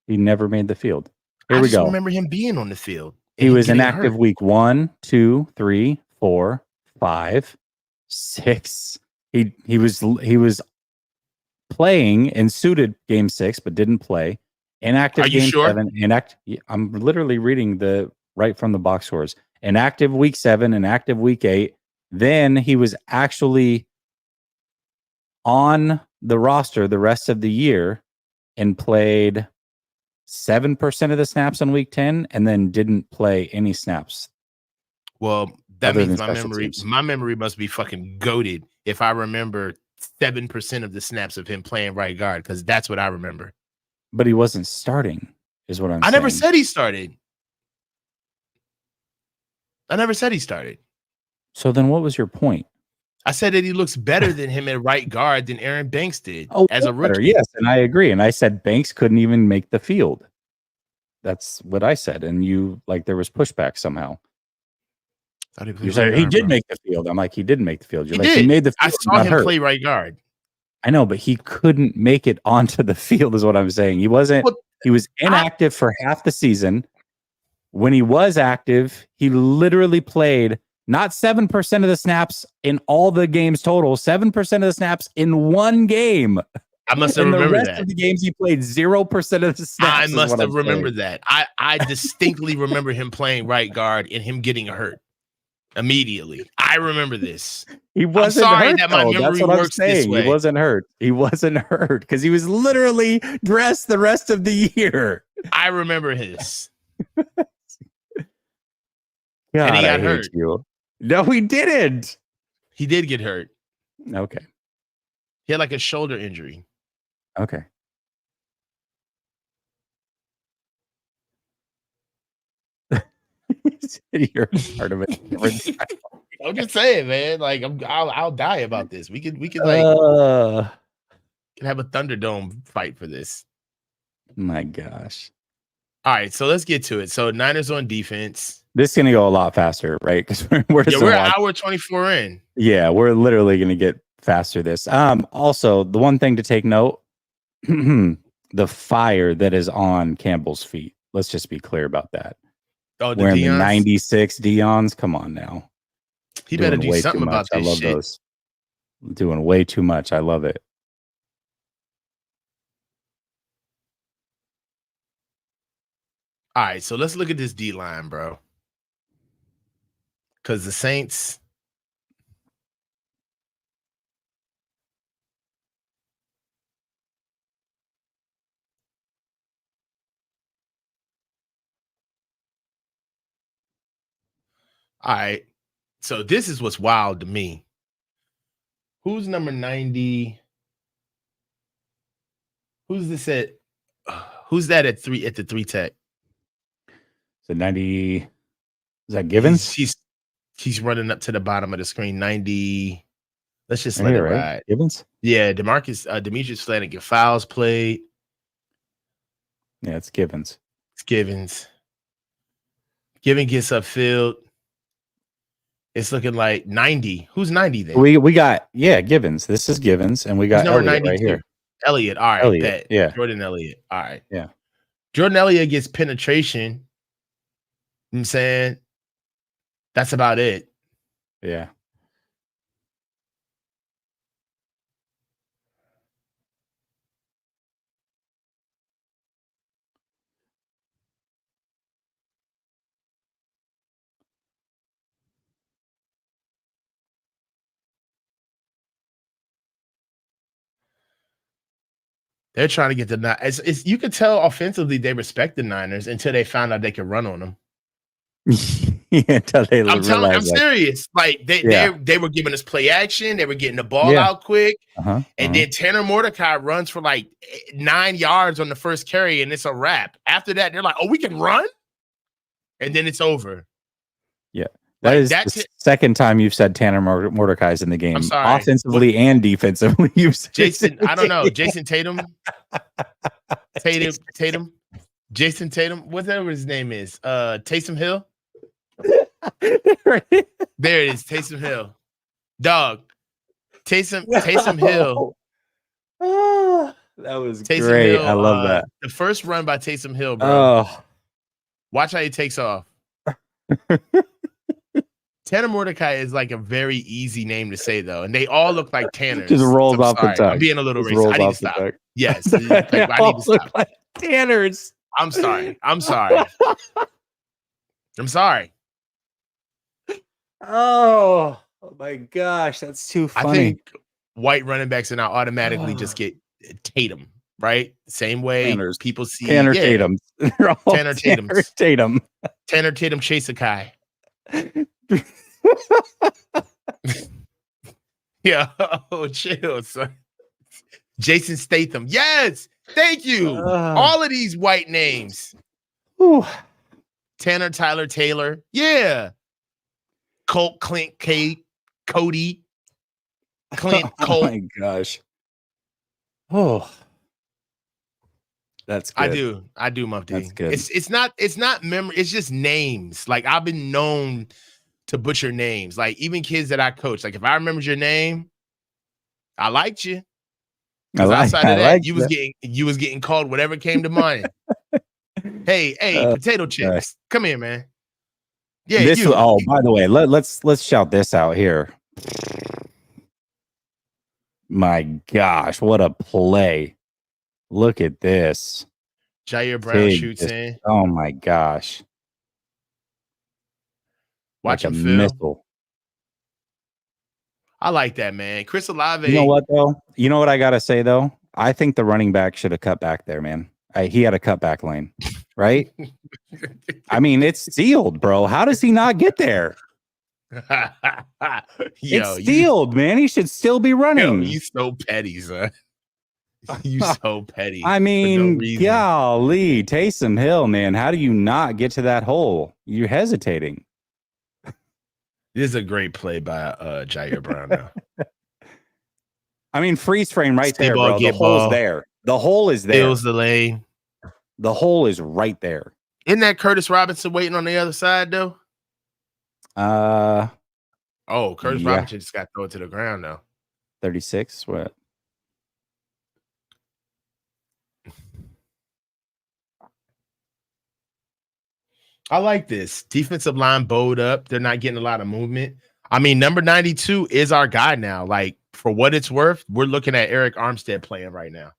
He never made the field. Here we go.
I remember him being on the field.
He was inactive week 1, 2, 3, 4, 5, 6. He was playing in suited game 6, but didn't play. Inactive game 7. I'm literally reading the right from the box scores. Inactive week 7, inactive week 8. Then he was actually on the roster the rest of the year and played 7% of the snaps on week 10 and then didn't play any snaps.
Well, that means my memory must be fucking goated if I remember 7% of the snaps of him playing right guard, because that's what I remember.
But he wasn't starting, is what I'm saying.
I never said he started. So
then what was your point?
I said that he looks better than him at right guard than Aaron Banks did as a rookie.
Yes, and I agree. And I said Banks couldn't even make the field. That's what I said. And you there was pushback somehow. You said he did make the field. I'm like, he didn't make the field. You're he made the field.
I saw him play right guard.
I know, but he couldn't make it onto the field, is what I'm saying. He wasn't. He was inactive for half the season. When he was active, he literally played not 7% of the snaps in all the games total, 7% of the snaps in one game.
I must have remembered that. The rest
of the games he played 0% of the snaps.
I must have remembered that. I distinctly remember him playing right guard and him getting hurt immediately. I remember this.
He wasn't hurt.
That my memory
That's what
works
I'm saying.
This way.
He wasn't hurt. He wasn't hurt because he was literally dressed the rest of the year.
I remember his.
God, and he got hurt. No, he didn't.
He did get hurt.
Okay.
He had a shoulder injury.
Okay. You're part of it.
I'm just saying, man. I'll die about this. We could Can have a Thunderdome fight for this.
My gosh.
All right, so let's get to it. So Niners on defense.
This is gonna go a lot faster, right? Because we're
an hour 24 in.
Yeah, we're literally gonna get faster this. Also, the one thing to take note, the fire that is on Campbell's feet. Let's just be clear about that.
Oh,
wearing the 96 Dion's. Come on now.
He better do something about this.
I love those. Doing way too much. I love it.
All right, so let's look at this D line, bro. Because the Saints. All right, so this is what's wild to me. Who's number 90? Who's this at? Who's that at the 3 tech?
So 90. Is that Givens?
He's running up to the bottom of the screen. 90. Let's just let it ride.
Givens?
Yeah, Demetrius Flanagan fouls played.
Yeah, it's Givens.
It's Givens. Givens gets upfield. It's looking like 90. Who's 90 then?
We got Givens. This is Givens, and we got Elliott right here.
Elliott. All right.
Elliott, yeah.
Jordan Elliott. All right.
Yeah.
Jordan Elliott gets penetration. You know what I'm saying? That's about it.
Yeah.
They're trying to get the Niners. You could tell offensively they respect the Niners until they found out they could run on them.
Until they
I'm serious. Like they were giving us play action. They were getting the ball out quick. And then Tanner Mordecai runs for like 9 yards on the first carry, and it's a wrap. After that, they're like, "Oh, we can run," and then it's over.
Yeah. That is the second time you've said Tanner Mordecai's in the game, offensively and defensively.
Jason, I don't know. Jason Tatum, Jason Tatum, whatever his name is. Taysom Hill. There it is, Taysom Hill. Dog. Taysom Hill.
Oh, that was
Taysom
great.
Hill,
I love that.
The first run by Taysom Hill, bro.
Oh.
Watch how he takes off. Tanner Mordecai is like a very easy name to say, though, and they all look like Tanners.
Just rolls off the tongue.
I'm being a little racist. I need to stop. Yes, I need to stop.
Like Tanners.
I'm sorry.
Oh my gosh, that's too funny.
I think white running backs are now automatically just get Tatum, right? Same way people see
Tanner Tatum.
Tanner
Tatum.
Tanner Tatum Chase-a-kai. Yeah, chill, son. Jason Statham. Yes, thank you. All of these white names. Tanner Tyler Taylor. Yeah. Colt Clint Kate Cody. Clint Colt.
Oh my gosh. Oh. That's good.
I do, Mufti.
That's good.
It's not memory, it's just names. Like I've been known to butcher names. Like even kids that I coach. Like if I remembered your name, I liked you. Outside of that, you was getting called whatever came to mind. Hey, potato chips. Come here, man. Yeah.
By the way, let's shout this out here. My gosh, what a play. Look at this.
Jair Brown shoots in.
Oh my gosh.
Watch him feel. Missile. I like that, man. Chris Olave.
You know what, though? You know what I got to say, though? I think the running back should have cut back there, man. He had a cutback lane, right? I mean, it's sealed, bro. How does he not get there? It's sealed, man. He should still be running.
Yo, you so petty, son. You so petty.
I mean, golly, Taysom Hill, man. How do you not get to that hole? You're hesitating.
This is a great play by Jair Brown. Now.
I mean, freeze frame right
Stay
there,
ball,
bro. The
get
hole's
ball.
there. The hole is there.
Fills the lane.
The hole is right there.
Isn't that Curtis Robinson waiting on the other side though? Curtis
Yeah.
Robinson just got thrown to the ground now.
36. What?
I like this. Defensive line bowed up. They're not getting a lot of movement. I mean, number 92 is our guy now. Like, for what it's worth, we're looking at Eric Armstead playing right now.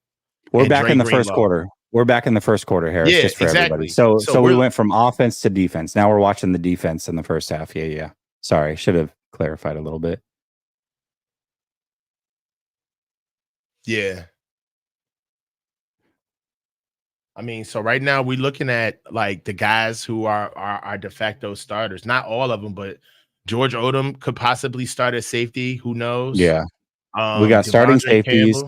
We're
And
back
Dre
in the
Greenlaw.
first quarter. We're back in the first quarter, Harris,
Yeah,
just for everybody.
exactly.
So we went from offense to defense. Now we're watching the defense in the first half. Yeah. Sorry, should have clarified a little bit.
Yeah. I mean, so right now we're looking at like the guys who are our de facto starters. Not all of them, but George Odom could possibly start at safety. Who knows?
Yeah. We got starting
Devondre
safeties.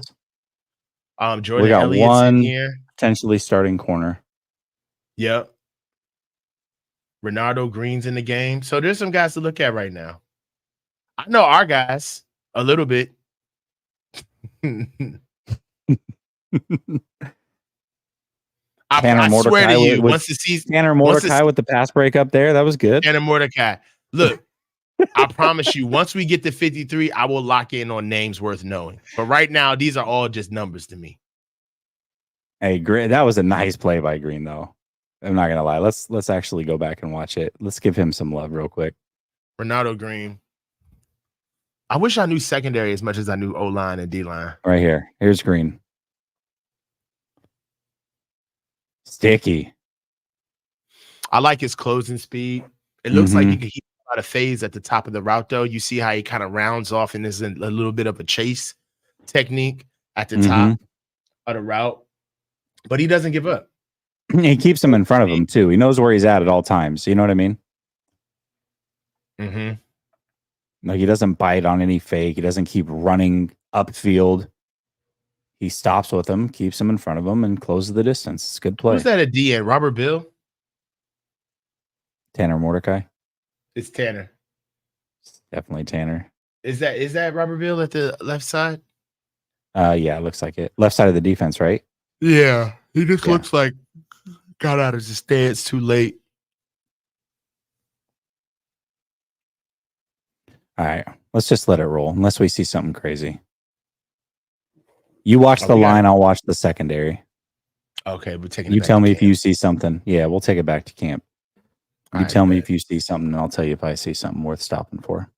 Campbell. Jordan
We got
Elliott's in
one
here.
potentially starting corner.
Yep. Renardo Green's in the game. So there's some guys to look at right now. I know our guys a little bit. I swear to you, once the season,
Tanner Mordecai with the pass break up there, that was good.
Tanner Mordecai. Look, I promise you, once we get to 53, I will lock in on names worth knowing. But right now, these are all just numbers to me.
Hey, that was a nice play by Green, though. I'm not gonna lie. Let's actually go back and watch it. Let's give him some love real quick.
Renardo Green. I wish I knew secondary as much as I knew O-line and D-line.
Right here. Here's Green. Sticky.
I like his closing speed. It looks like he could heat out a phase at the top of the route, though. You see how he kind of rounds off and is a little bit of a chase technique at the top of the route. But he doesn't give up.
He keeps him in front of him, too. He knows where he's at all times. You know what I mean?
Mm-hmm.
No, he doesn't bite on any fake. He doesn't keep running upfield. He stops with him, keeps him in front of him, and closes the distance. It's a good play.
Who's that at DN? Robert Bill?
Tanner Mordecai.
It's Tanner.
Definitely Tanner.
Is that Robert Bill at the left side?
Yeah, it looks like it. Left side of the defense, right?
Yeah. He just looks like got out of his stance too late.
All right. Let's just let it roll unless we see something crazy. You watch the line, I'll watch the secondary.
Okay, we're taking it
You
back
tell
to
me
camp.
if you see something. Yeah, we'll take it back to camp. You tell me
bet.
if you see something, and I'll tell you if I see something worth stopping for.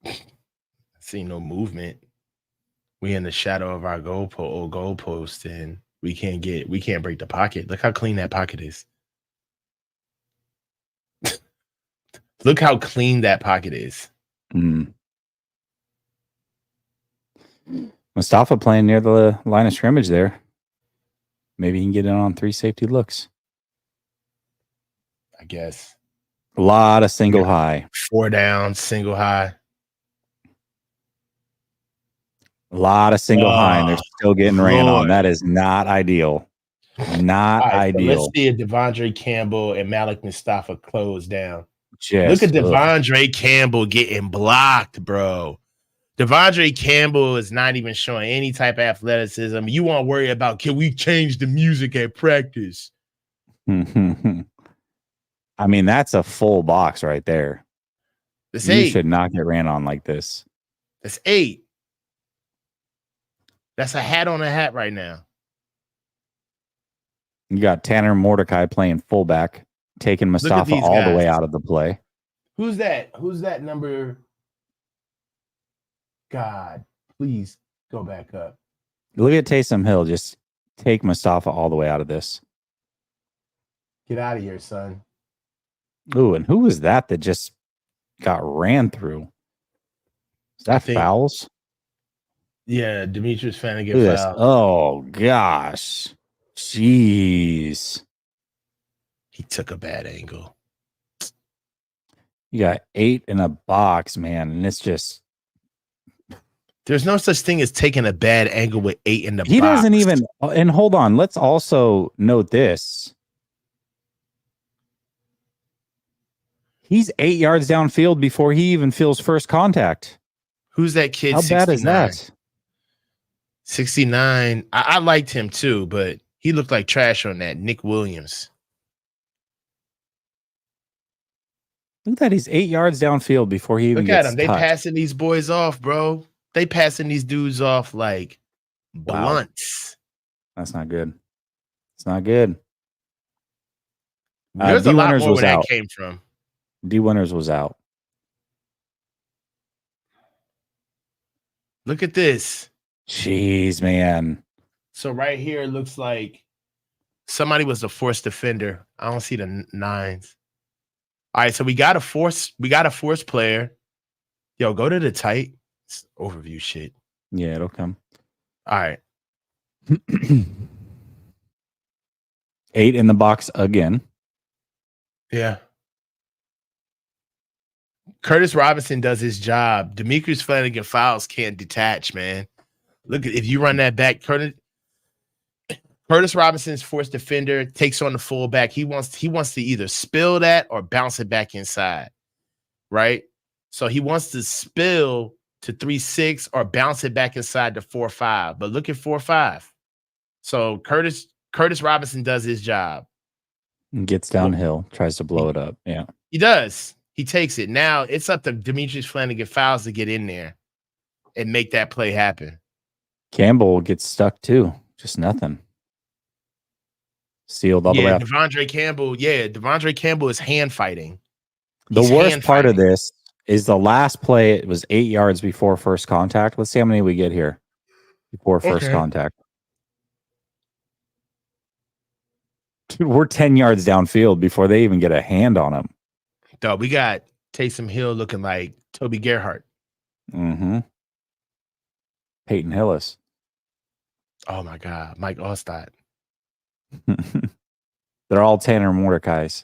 I see no movement. We in the shadow of our goalpost, and we can't break the pocket. Look how clean that pocket is. Look how clean that pocket is.
Mustafa playing near the line of scrimmage there. Maybe he can get in on 3 safety looks.
I guess.
A lot of single high.
4 down, single high.
A lot of single high, and they're still getting ran on. That is not ideal. Not ideal.
So let's see if Devondre Campbell and Malik Mustafa close down.
Just,
look at Devondre Campbell getting blocked, bro. Devondre Campbell is not even showing any type of athleticism. You won't worry about, can we change the music at practice?
I mean, that's a full box right there. You should not get ran on like this.
That's 8. That's a hat on a hat right now.
You got Tanner Mordecai playing fullback, taking Mustafa all the way out of the play.
Who's that? Who's that number? God, please go back up.
Look at Taysom Hill. Just take Mustafa all the way out of this.
Get out of here, son.
Ooh, and who was that just got ran through? Is that fouls?
Yeah, Demetrius Fanning get fouled.
Oh, gosh. Jeez.
He took a bad angle.
You got 8 in a box, man, and it's just...
There's no such thing as taking a bad angle with 8 in the box.
He doesn't even... And hold on, let's also note this. He's 8 yards downfield before he even feels first contact.
Who's that kid?
How bad is that?
69. I liked him too, but he looked like trash on that. Nick Williams.
Look at that. He's 8 yards downfield before he even gets
Look at him. They
touched.
passing these boys off, bro. They passing these dudes off like blunts.
That's not good. It's not good.
There's a lot more where that came from.
D Winters was out.
Look at this.
Jeez, man.
So right here, it looks like somebody was the forced defender. I don't see the 9s. All right, so we got a force player. Yo, go to the tight overview shit.
Yeah, it'll come.
All right.
8 in the box again.
Yeah. Curtis Robinson does his job. Demetrius Flanagan-Fowles can't detach, man. Look, if you run that back, Curtis Robinson's forced defender, takes on the fullback. He wants to either spill that or bounce it back inside, right? So he wants to spill to 3-6 or bounce it back inside to 4-5. But look at 4-5. So Curtis Robinson does his job.
Gets downhill, tries to blow it up. Yeah.
He does. He takes it. Now it's up to Demetrius Flanagan-Fowles to get in there and make that play happen.
Campbell gets stuck too. Just nothing. Sealed all the way up.
Devondre Campbell is hand fighting.
The worst part of this is the last play. It was 8 yards before first contact. Let's see how many we get here before first contact. Dude, we're 10 yards downfield before they even get a hand on him.
Dog, we got Taysom Hill looking like Toby Gerhart.
Mm-hmm. Peyton Hillis.
Oh my God, Mike Allstott.
They're all Tanner Mordecai's.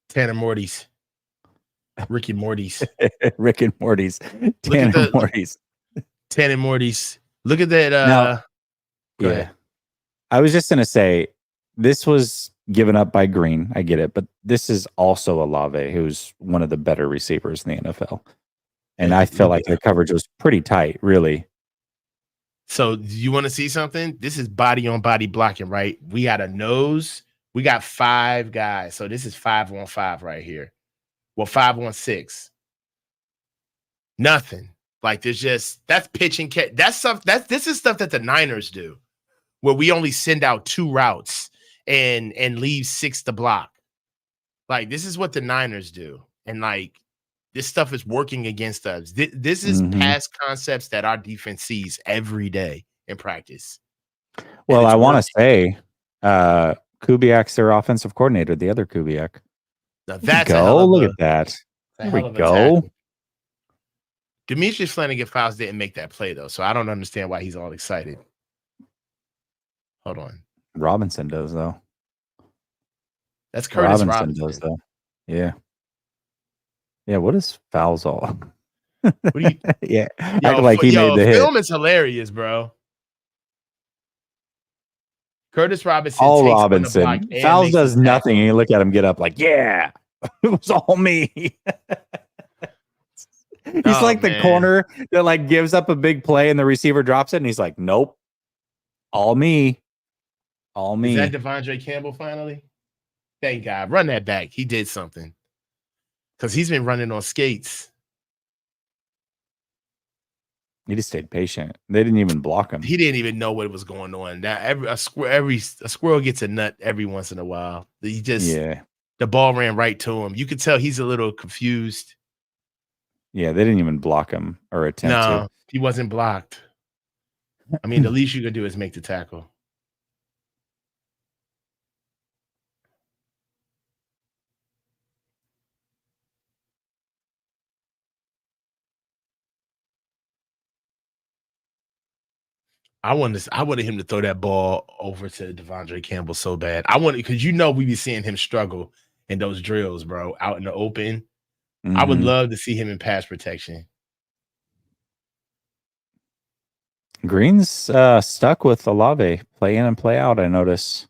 Tanner Morty's. Rick and Morty's.
Rick and Morty's. Tanner Morty's.
Tanner Morty's. Look at that.
Go ahead. I was just going to say, this was given up by Green. I get it. But this is also Olave, who's one of the better receivers in the NFL. And I feel like the coverage was pretty tight, really.
So you want to see something? This is body on body blocking, right? We got a nose. We got 5 guys. So this is 5-on-5 right here. Well, 5-on-6. Nothing. Like that's pitch and catch. This is stuff that the Niners do, where we only send out 2 routes and leave 6 to block. Like this is what the Niners do. And like this stuff is working against us. This is past concepts that our defense sees every day in practice.
Well, I want to say Kubiak's their offensive coordinator, the other Kubiak.
Now that's
look at that. There we go.
Demetrius Flanagan-Fowles didn't make that play, though, so I don't understand why he's all excited. Hold on.
Robinson does, though.
That's Curtis
Robinson does, though. Yeah. Yeah, what is Fowles all?
What do you?
Yeah, act like he made the hit.
Film is hilarious, bro. Curtis Robinson.
All Robinson. Fowles does nothing, and you look at him get up like, yeah, it was all me. He's like the corner that like gives up a big play and the receiver drops it, and he's like, nope, all me. All me.
Is that Devondre Campbell finally? Thank God. Run that back. He did something. Because he's been running on skates.
He just stayed patient. They didn't even block him.
He didn't even know what was going on. That a squirrel gets a nut every once in a while. The ball ran right to him. You could tell he's a little confused.
Yeah, they didn't even block him or attempt to.
No, he wasn't blocked. I mean, the least you could do is make the tackle. I wanted him to throw that ball over to Devondre Campbell so bad. Because we be seeing him struggle in those drills, bro, out in the open. Mm-hmm. I would love to see him in pass protection.
Green's stuck with Olave, play in and play out, I notice.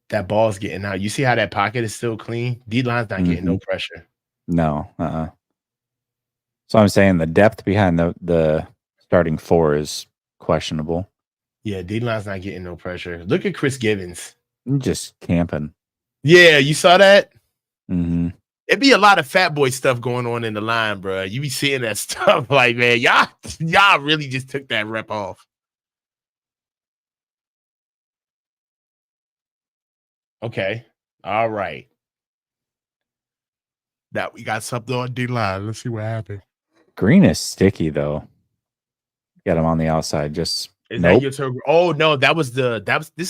That ball's getting out. You see how that pocket is still clean? D-line's not getting no pressure.
No. So I'm saying the depth behind the starting four is questionable.
Yeah, D-line's not getting no pressure. Look at Chris Givens.
Just camping.
Yeah, you saw that?
Mm-hmm.
It'd be a lot of fat boy stuff going on in the line, bro. You be seeing that stuff like, man, y'all really just took that rep off. Okay. All right. Now we got something on D-line. Let's see what happened.
Green is sticky though. Get him on the outside. Just
Is
nope.
that your Oh no, this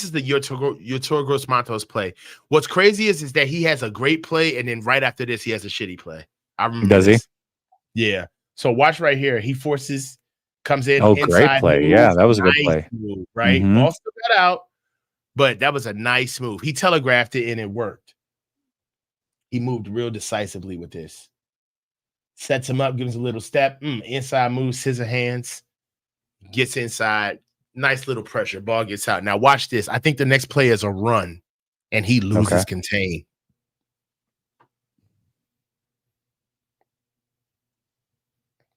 is the Yotur Gross Matos play. What's crazy is that he has a great play, and then right after this, he has a shitty play. I remember
Does
this. Yeah. So watch right here. He comes in
Oh,
inside
great play.
move,
Yeah, that was a good
nice
play.
move, right?
Mhm.
Ball still got out, but that was a nice move. He telegraphed it and it worked. He moved real decisively with this. Sets him up, gives a little step, inside move, scissor hands, gets inside. Nice little pressure. Ball gets out. Now watch this. I think the next play is a run, and he loses contain.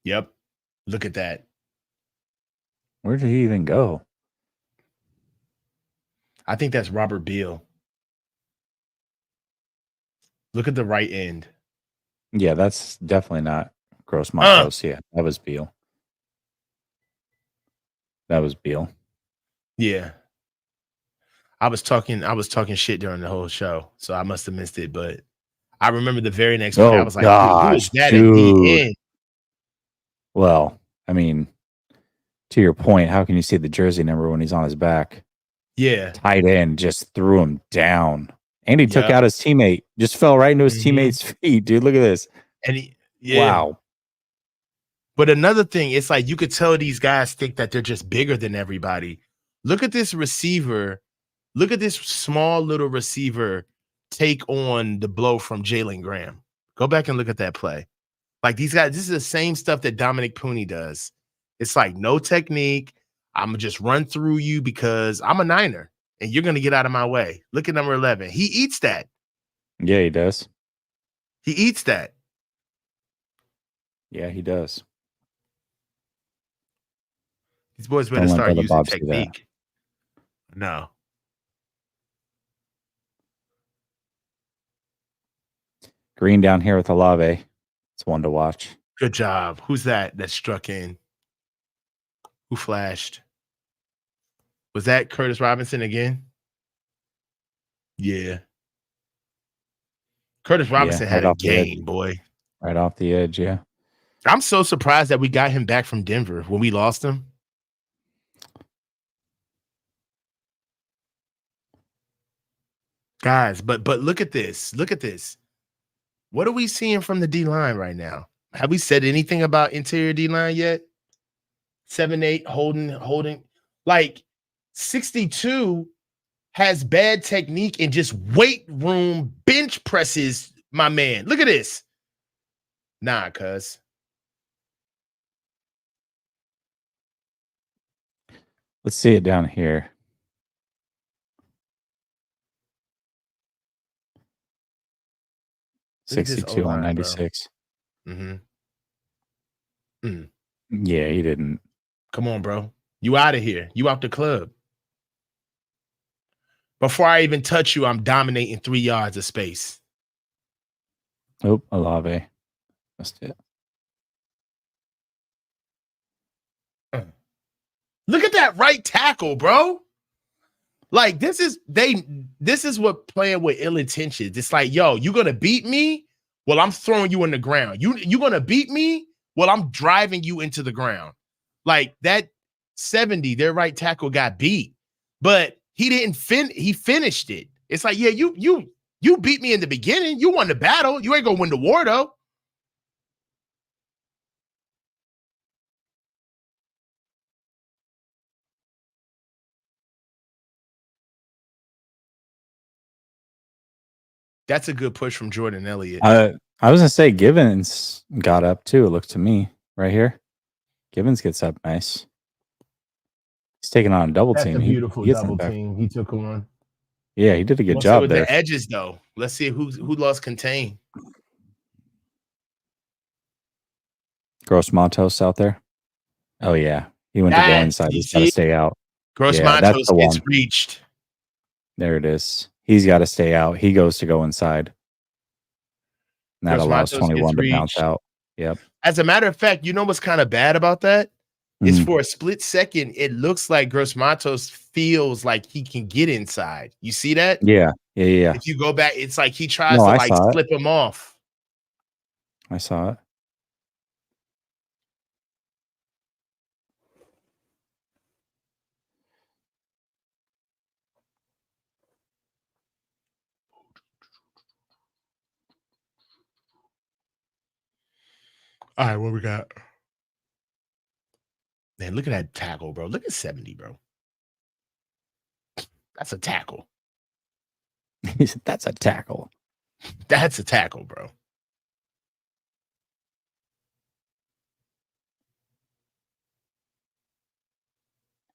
Yep. Look at that.
Where did he even go?
I think that's Robert Beal. Look at the right end.
Yeah, that's definitely not Gross Matos. Yeah, that was Beal. That was Beal.
Yeah. I was talking shit during the whole show, so I must have missed it. But I remember the very next play. I was like, who is that at the end?
Well, I mean, to your point, how can you see the jersey number when he's on his back?
Yeah.
Tight end just threw him down. And he took out his teammate. Just fell right into his teammate's feet, dude. Look at this.
And
wow.
But another thing, it's like you could tell these guys think that they're just bigger than everybody. Look at this receiver. Look at this small little receiver take on the blow from Jalen Graham. Go back and look at that play. Like these guys, this is the same stuff that Dominic Puni does. It's like no technique. I'm going to just run through you because I'm a Niner and you're going to get out of my way. Look at number 11. He eats that.
Yeah, he does.
He eats that.
Yeah, he does.
These boys better start using technique. No.
Green down here with Olave. It's one to watch.
Good job. Who's that struck in? Who flashed? Was that Curtis Robinson again? Yeah. Curtis Robinson had a game, boy.
Right off the edge, yeah.
I'm so surprised that we got him back from Denver when we lost him. Guys, but look at this. Look at this. What are we seeing from the D-line right now? Have we said anything about interior D-line yet? 7'8", holding. Like 62 has bad technique and just weight room bench presses, my man. Look at this. Nah, cuz.
Let's see it down here.
Look
62 on 96.
Yeah,
he didn't.
Come on, bro. You out of here. You out the club. Before I even touch you, I'm dominating 3 yards of space.
Oh, Olave. Missed it.
Look at that right tackle, bro. Like this is what playing with ill intentions. It's like, yo, you gonna beat me? Well, I'm throwing you in the ground. You gonna beat me? Well, I'm driving you into the ground. Like that 70, their right tackle got beat, but he didn't he finished it. It's like, yeah, you beat me in the beginning. You won the battle. You ain't gonna win the war though. That's a good push from Jordan Elliott.
I was gonna say Givens got up too. It looked to me right here. Givens gets up nice. He's taking on a double team.
That's a beautiful double team. He took on.
Yeah, he did a good job
with
there.
The edges though. Let's see who lost contain.
Gross Matos out there. Oh yeah, he went to go inside. He's got to stay out.
Gross
Yeah, that's
Matos
the
gets
one.
reached.
There it is. He's got to stay out. He goes to go inside. And that
Gross
allows
Matos gets
21 to bounce
reached.
out. Yep.
As a matter of fact, you know what's kind of bad about that? Is
Mhm.
for a split second, it looks like Gross Matos feels like he can get inside. You see that?
Yeah.
If you go back, it's like he tries
No,
to
I
like
saw it.
slip him off.
I saw it.
All right, what we got? Man, look at that tackle, bro. Look at 70, bro. That's a tackle.
That's a tackle.
That's a tackle, bro.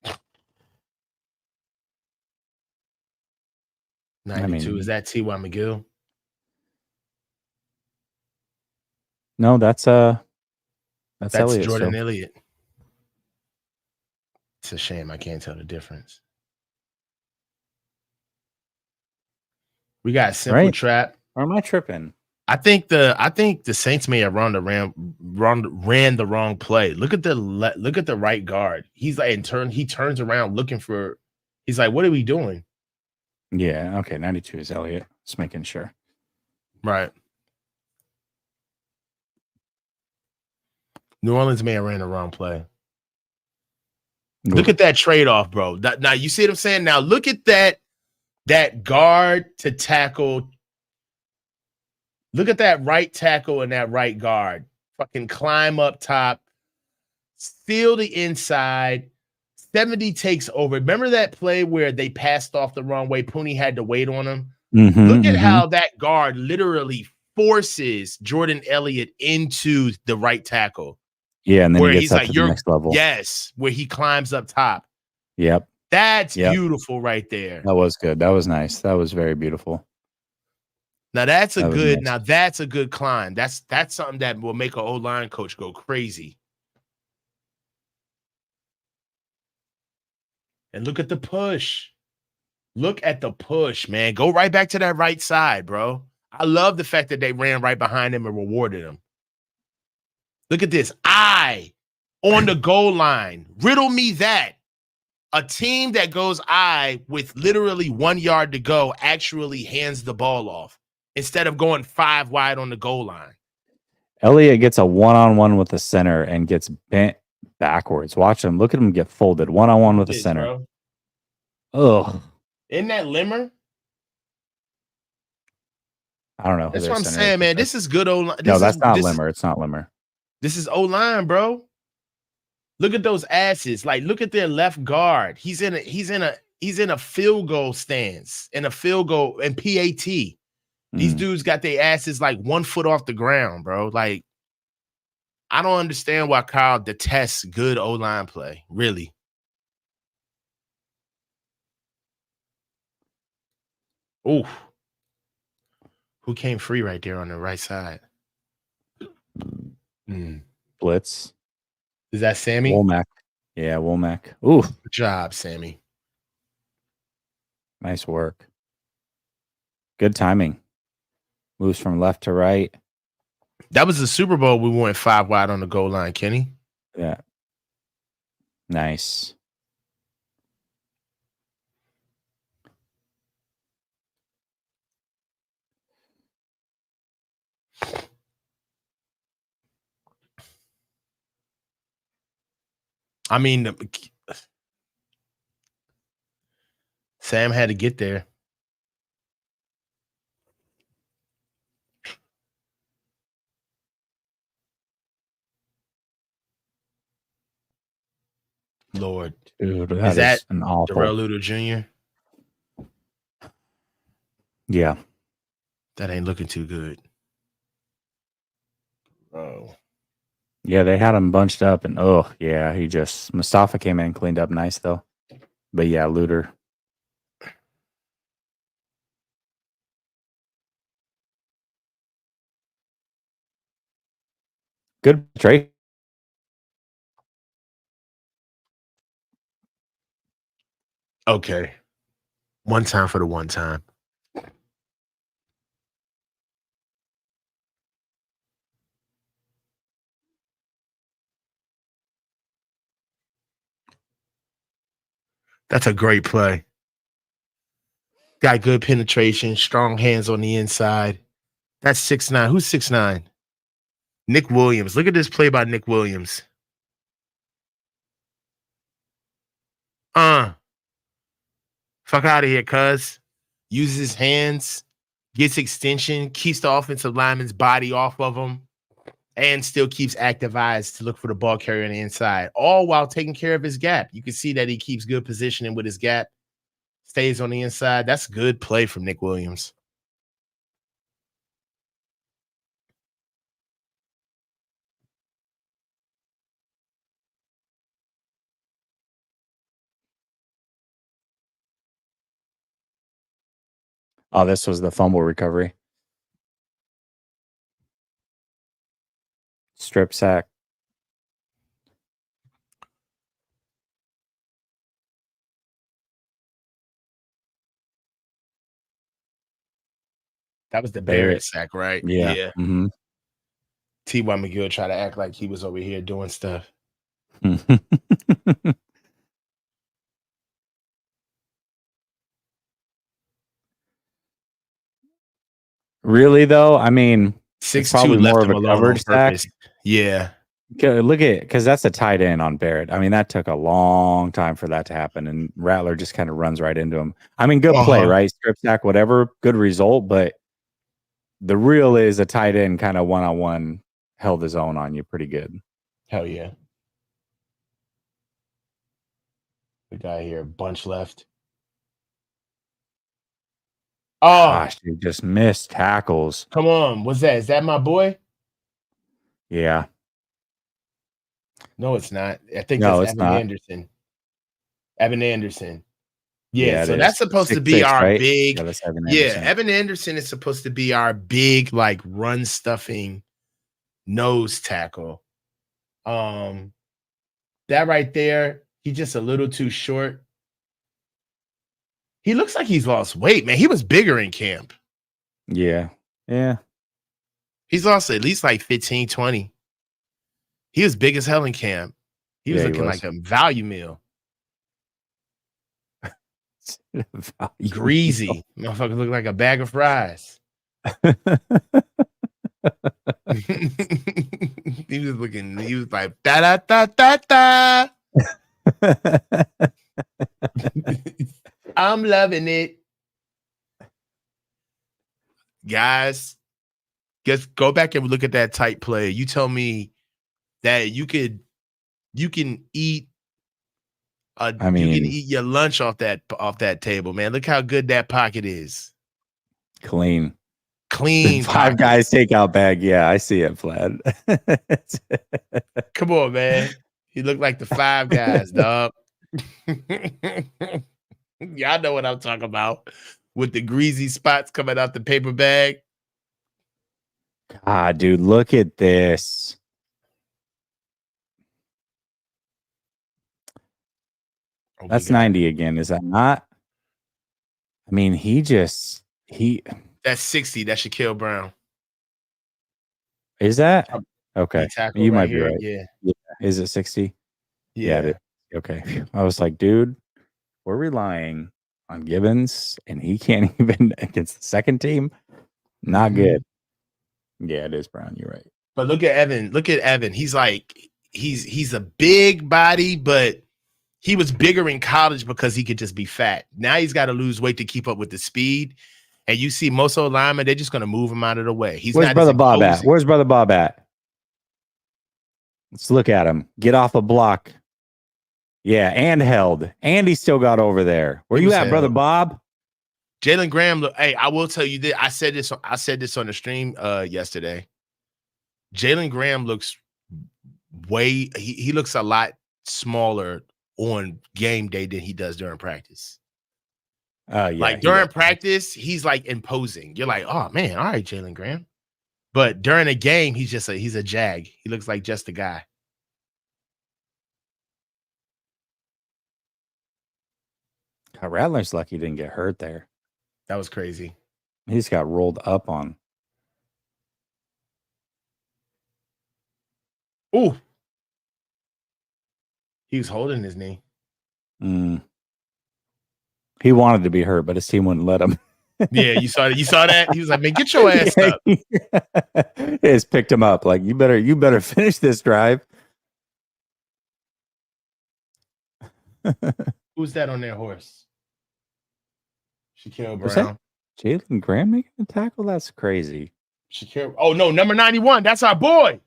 I
92.
mean,
Is that T.Y. McGill?
no, that's Elliott
Jordan
still.
Elliott. It's a shame I can't tell the difference. We got simple
Right?
trap.
Or am I tripping?
I think the Saints may have ran the wrong play. Look at the right guard. He's like he turns around looking for. He's like, what are we doing?
Yeah. Okay. 92 is Elliott. Just making sure.
Right. New Orleans may have ran the wrong play.
Ooh.
Look at that trade-off, bro. Now you see what I'm saying? Now look at that guard to tackle. Look at that right tackle and that right guard. Fucking climb up top, steal the inside. 70 takes over. Remember that play where they passed off the wrong way? Pooney had to wait on him. Look at how that guard literally forces Jordan Elliott into the right tackle.
Yeah, and then
where
he
he's
gets up
like,
to the next level.
Yes, where he climbs up top.
Yep.
That's beautiful right there.
That was good. That was nice. That was very beautiful.
Now that's a good.
Nice.
Now that's a good climb. That's something that will make an O-line coach go crazy. And look at the push. Look at the push, man. Go right back to that right side, bro. I love the fact that they ran right behind him and rewarded him. Look at this. On the goal line. Riddle me that. A team that goes with literally 1 yard to go actually hands the ball off instead of going 5 wide on the goal line.
Elliott gets a one-on-one with the center and gets bent backwards. Watch him. Look at him get folded. One-on-one with the center.
Bro.
Ugh.
Isn't that Limmer?
I don't know.
That's what I'm saying, man. This is good O-line.
No, that's not Limmer. It's not Limmer.
This is O-line, bro. Look at those asses. Like, look at their left guard. He's in a field goal stance, in a field goal and PAT. These dudes got their asses like 1 foot off the ground, bro. Like, I don't understand why Kyle detests good O-line play. Really. Ooh. Who came free right there on the right side?
Blitz.
Is that Sammy?
Womack. Yeah, Womack. Ooh.
Good job, Sammy.
Nice work. Good timing. Moves from left to right.
That was the Super Bowl. We went 5 wide on the goal line, Kenny.
Yeah. Nice.
I mean, Sam had to get there. Lord.
Dude,
is that
an awful.
Darrell Luter Jr.?
Yeah.
That ain't looking too good. Oh.
Yeah, they had him bunched up, and Mustafa came in and cleaned up nice, though. But yeah, Luter. Good trade.
Okay. One time for the one time. That's a great play. Got good penetration, strong hands on the inside. That's 6'9". Who's 6'9"? Nick Williams. Look at this play by Nick Williams. Fuck out of here, cuz. Uses his hands, gets extension, keeps the offensive lineman's body off of him, and still keeps active eyes to look for the ball carrier on the inside, all while taking care of his gap. You can see that he keeps good positioning with his gap, stays on the inside. That's good play from Nick Williams.
Oh, this was the fumble recovery. Strip sack.
That was the Barrett sack, right?
Yeah. Mm-hmm.
T.Y. McGill tried to act like he was over here doing stuff.
Really, though? I mean,
6'2"
it's probably
left
more of
him
a
alone on
coverage sack.
purpose. Yeah.
Look at, because that's a tight end on Barrett. I mean, that took a long time for that to happen, and Rattler just kind of runs right into him. I mean, good play, right? Strip sack, whatever, good result, but the real is a tight end kind of one-on-one held his own on you pretty good.
Hell yeah. We got here, bunch left. Oh,
gosh, dude, just missed tackles.
Come on. What's that? Is that my boy?
Yeah.
No, it's not. I think that's Evan Anderson. Evan Anderson. Yeah, so that's supposed to be our
right?
big.
Yeah, that's Evan Anderson.
Evan Anderson is supposed to be our big, like, run stuffing nose tackle. That right there, he's just a little too short. He looks like he's lost weight, man. He was bigger in camp.
Yeah.
He's lost at least like 15, 20. He was big as hell in camp. He was looking like a value meal. Greasy. Motherfucker looked like a bag of fries. He was like, da da da da da. I'm loving it. Guys, just go back and look at that tight play. You tell me that you can eat you can eat your lunch off that table, man. Look how good that pocket is.
Clean.
5
pocket. Guys takeout bag. Yeah, I see it, Vlad.
Come on, man. He looked like the 5 guys, dog. Y'all know what I'm talking about. With the greasy spots coming out the paper bag.
God, dude, look at this. That's 90 again. Is that not? I mean, that's
60. That's Shaquille Brown.
Is that? Okay. You might be right.
Yeah.
Is it 60?
Yeah.
It is. Okay. I was like, dude, we're relying on Gibbons, and he can't even against the second team. Not good. Yeah, it is Brown. You're right.
But look at Evan. He's like, he's a big body, but he was bigger in college because he could just be fat. Now he's got to lose weight to keep up with the speed. And you see most of the linemen, they're just going to move him out of the way.
Where's Brother Bob at? Where's Brother Bob at? Let's look at him. Get off a block. Yeah, and held. And he still got over there. Where you at, Brother Bob?
Jalen Graham, hey, I will tell you this. I said this on the stream yesterday. Jalen Graham looks he looks a lot smaller on game day than he does during practice.
Yeah,
like during practice, he's like imposing. You're like, oh man, all right, Jalen Graham. But during a game, he's a jag. He looks like just a guy.
Rattler's lucky he didn't get hurt there.
That was crazy.
He just got rolled up on.
Ooh. He was holding his knee.
He wanted to be hurt, but his team wouldn't let him.
Yeah, you saw that. You saw that. He was like, "Man, get your ass up."
They just picked him up. Like, you better finish this drive.
Who's that on their horse? Shaquille Brown.
Jalen Graham making a tackle? That's crazy.
Shaquille. Oh no, number 91. That's our boy.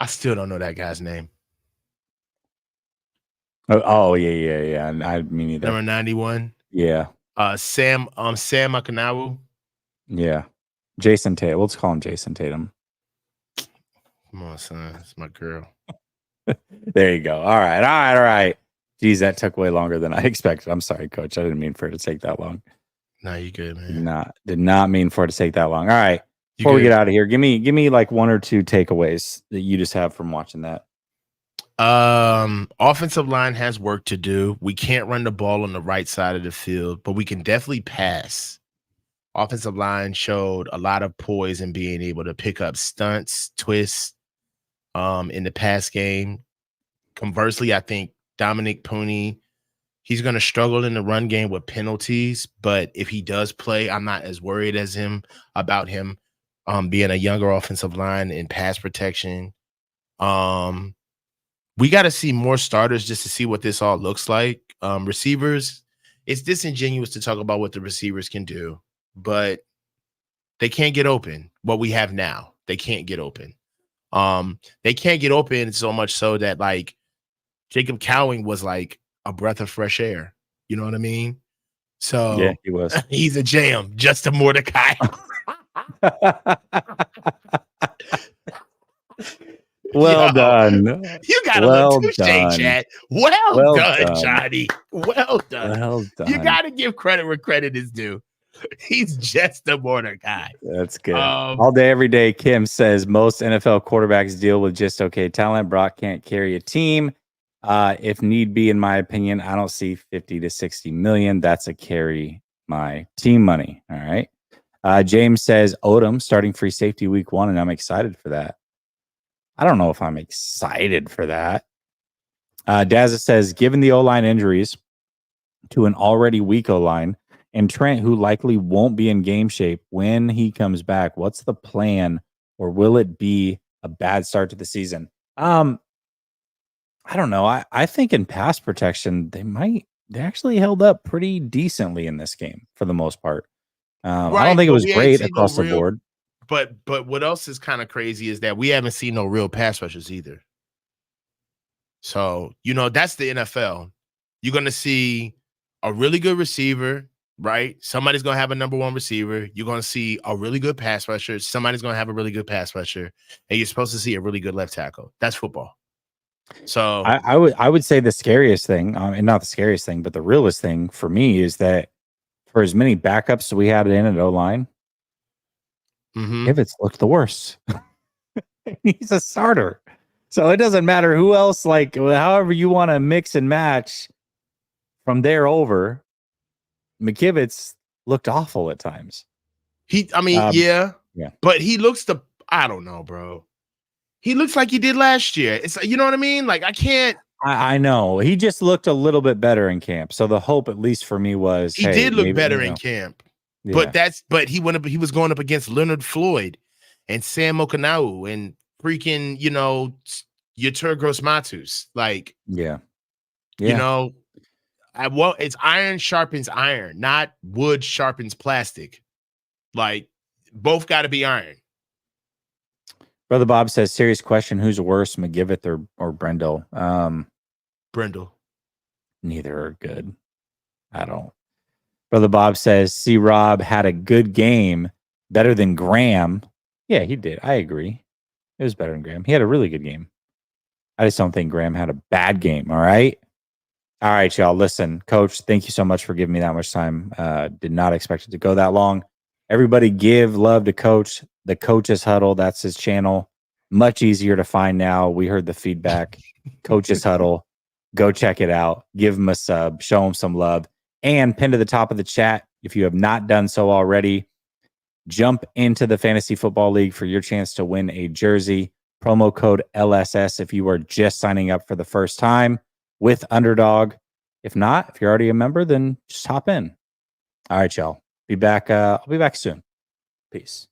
I still don't know that guy's name.
Oh yeah. I mean neither.
Number 91.
Yeah.
Sam Akinawu.
Yeah. Jason Tatum. Let's call him Jason Tatum.
Come on, son. It's my girl.
There you go. All right. Geez, that took way longer than I expected. I'm sorry, Coach. I didn't mean for it to take that long.
No, you good, man.
Did not mean for it to take that long. All right. Before we get out of here, give me like one or two takeaways that you just have from watching that.
Offensive line has work to do. We can't run the ball on the right side of the field, but we can definitely pass. Offensive line showed a lot of poise in being able to pick up stunts, twists, in the pass game. Conversely, I think Dominic Purdy, he's going to struggle in the run game with penalties, but if he does play, I'm not as worried as him about him being a younger offensive line in pass protection. We got to see more starters just to see what this all looks like. Receivers, it's disingenuous to talk about what the receivers can do, but they can't get open. What we have now, they can't get open. They can't get open so much so that like Jacob Cowing was like a breath of fresh air. You know what I mean? So
yeah, he was.
He's a jam. Justin Mordecai.
Well done.
You got a little touche, chat. Well done, Johnny. Well done. You got to give credit where credit is due. He's just a Mordecai.
That's good. All day, every day, Kim says most NFL quarterbacks deal with just okay talent. Brock can't carry a team. If need be, in my opinion, I don't see 50 to 60 million. That's a carry my team money. All right. James says Odom starting free safety week 1, and I'm excited for that. I don't know if I'm excited for that. Dazza says, given the O-line injuries to an already weak O-line and Trent, who likely won't be in game shape when he comes back, what's the plan, or will it be a bad start to the season? I don't know. I think in pass protection, they actually held up pretty decently in this game for the most part. I don't think it was great across the board.
But what else is kind of crazy is that we haven't seen no real pass rushers either. So, that's the NFL. You're going to see a really good receiver, right? Somebody's going to have a number 1 receiver. You're going to see a really good pass rusher. Somebody's going to have a really good pass rusher. And you're supposed to see a really good left tackle. That's football. So
I would say the scariest thing, and not the scariest thing, but the realest thing for me is that for as many backups we had in at O-line, Ivett's looked the worst. He's a starter. So it doesn't matter who else, like, however you want to mix and match from there over. McKivitz looked awful at times.
Yeah. But he looks I don't know, bro. He looks like he did last year. It's, you know what I mean? Like, I can't.
I know. He just looked a little bit better in camp. So the hope, at least for me, was
he did look better in camp. Yeah. But he was going up against Leonard Floyd and Sam Okanau and freaking, Yetur Gross-Matos. Like, it's iron sharpens iron, not wood sharpens plastic. Like, both got to be iron.
Brother Bob says, serious question, who's worse, McGivett or Brendel?
Brendel.
Neither are good. I don't. Brother Bob says, C-Rob had a good game, better than Graham. Yeah, he did. I agree. It was better than Graham. He had a really good game. I just don't think Graham had a bad game, all right? All right, y'all. Listen, Coach, thank you so much for giving me that much time. Did not expect it to go that long. Everybody give love to Coach. The Coach's Huddle, that's his channel. Much easier to find now. We heard the feedback. Coach's Huddle. Go check it out. Give him a sub. Show him some love. And pin to the top of the chat, if you have not done so already, jump into the Fantasy Football League for your chance to win a jersey. Promo code LSS if you are just signing up for the first time with Underdog. If not, if you're already a member, then just hop in. All right, y'all. Be back. I'll be back soon. Peace.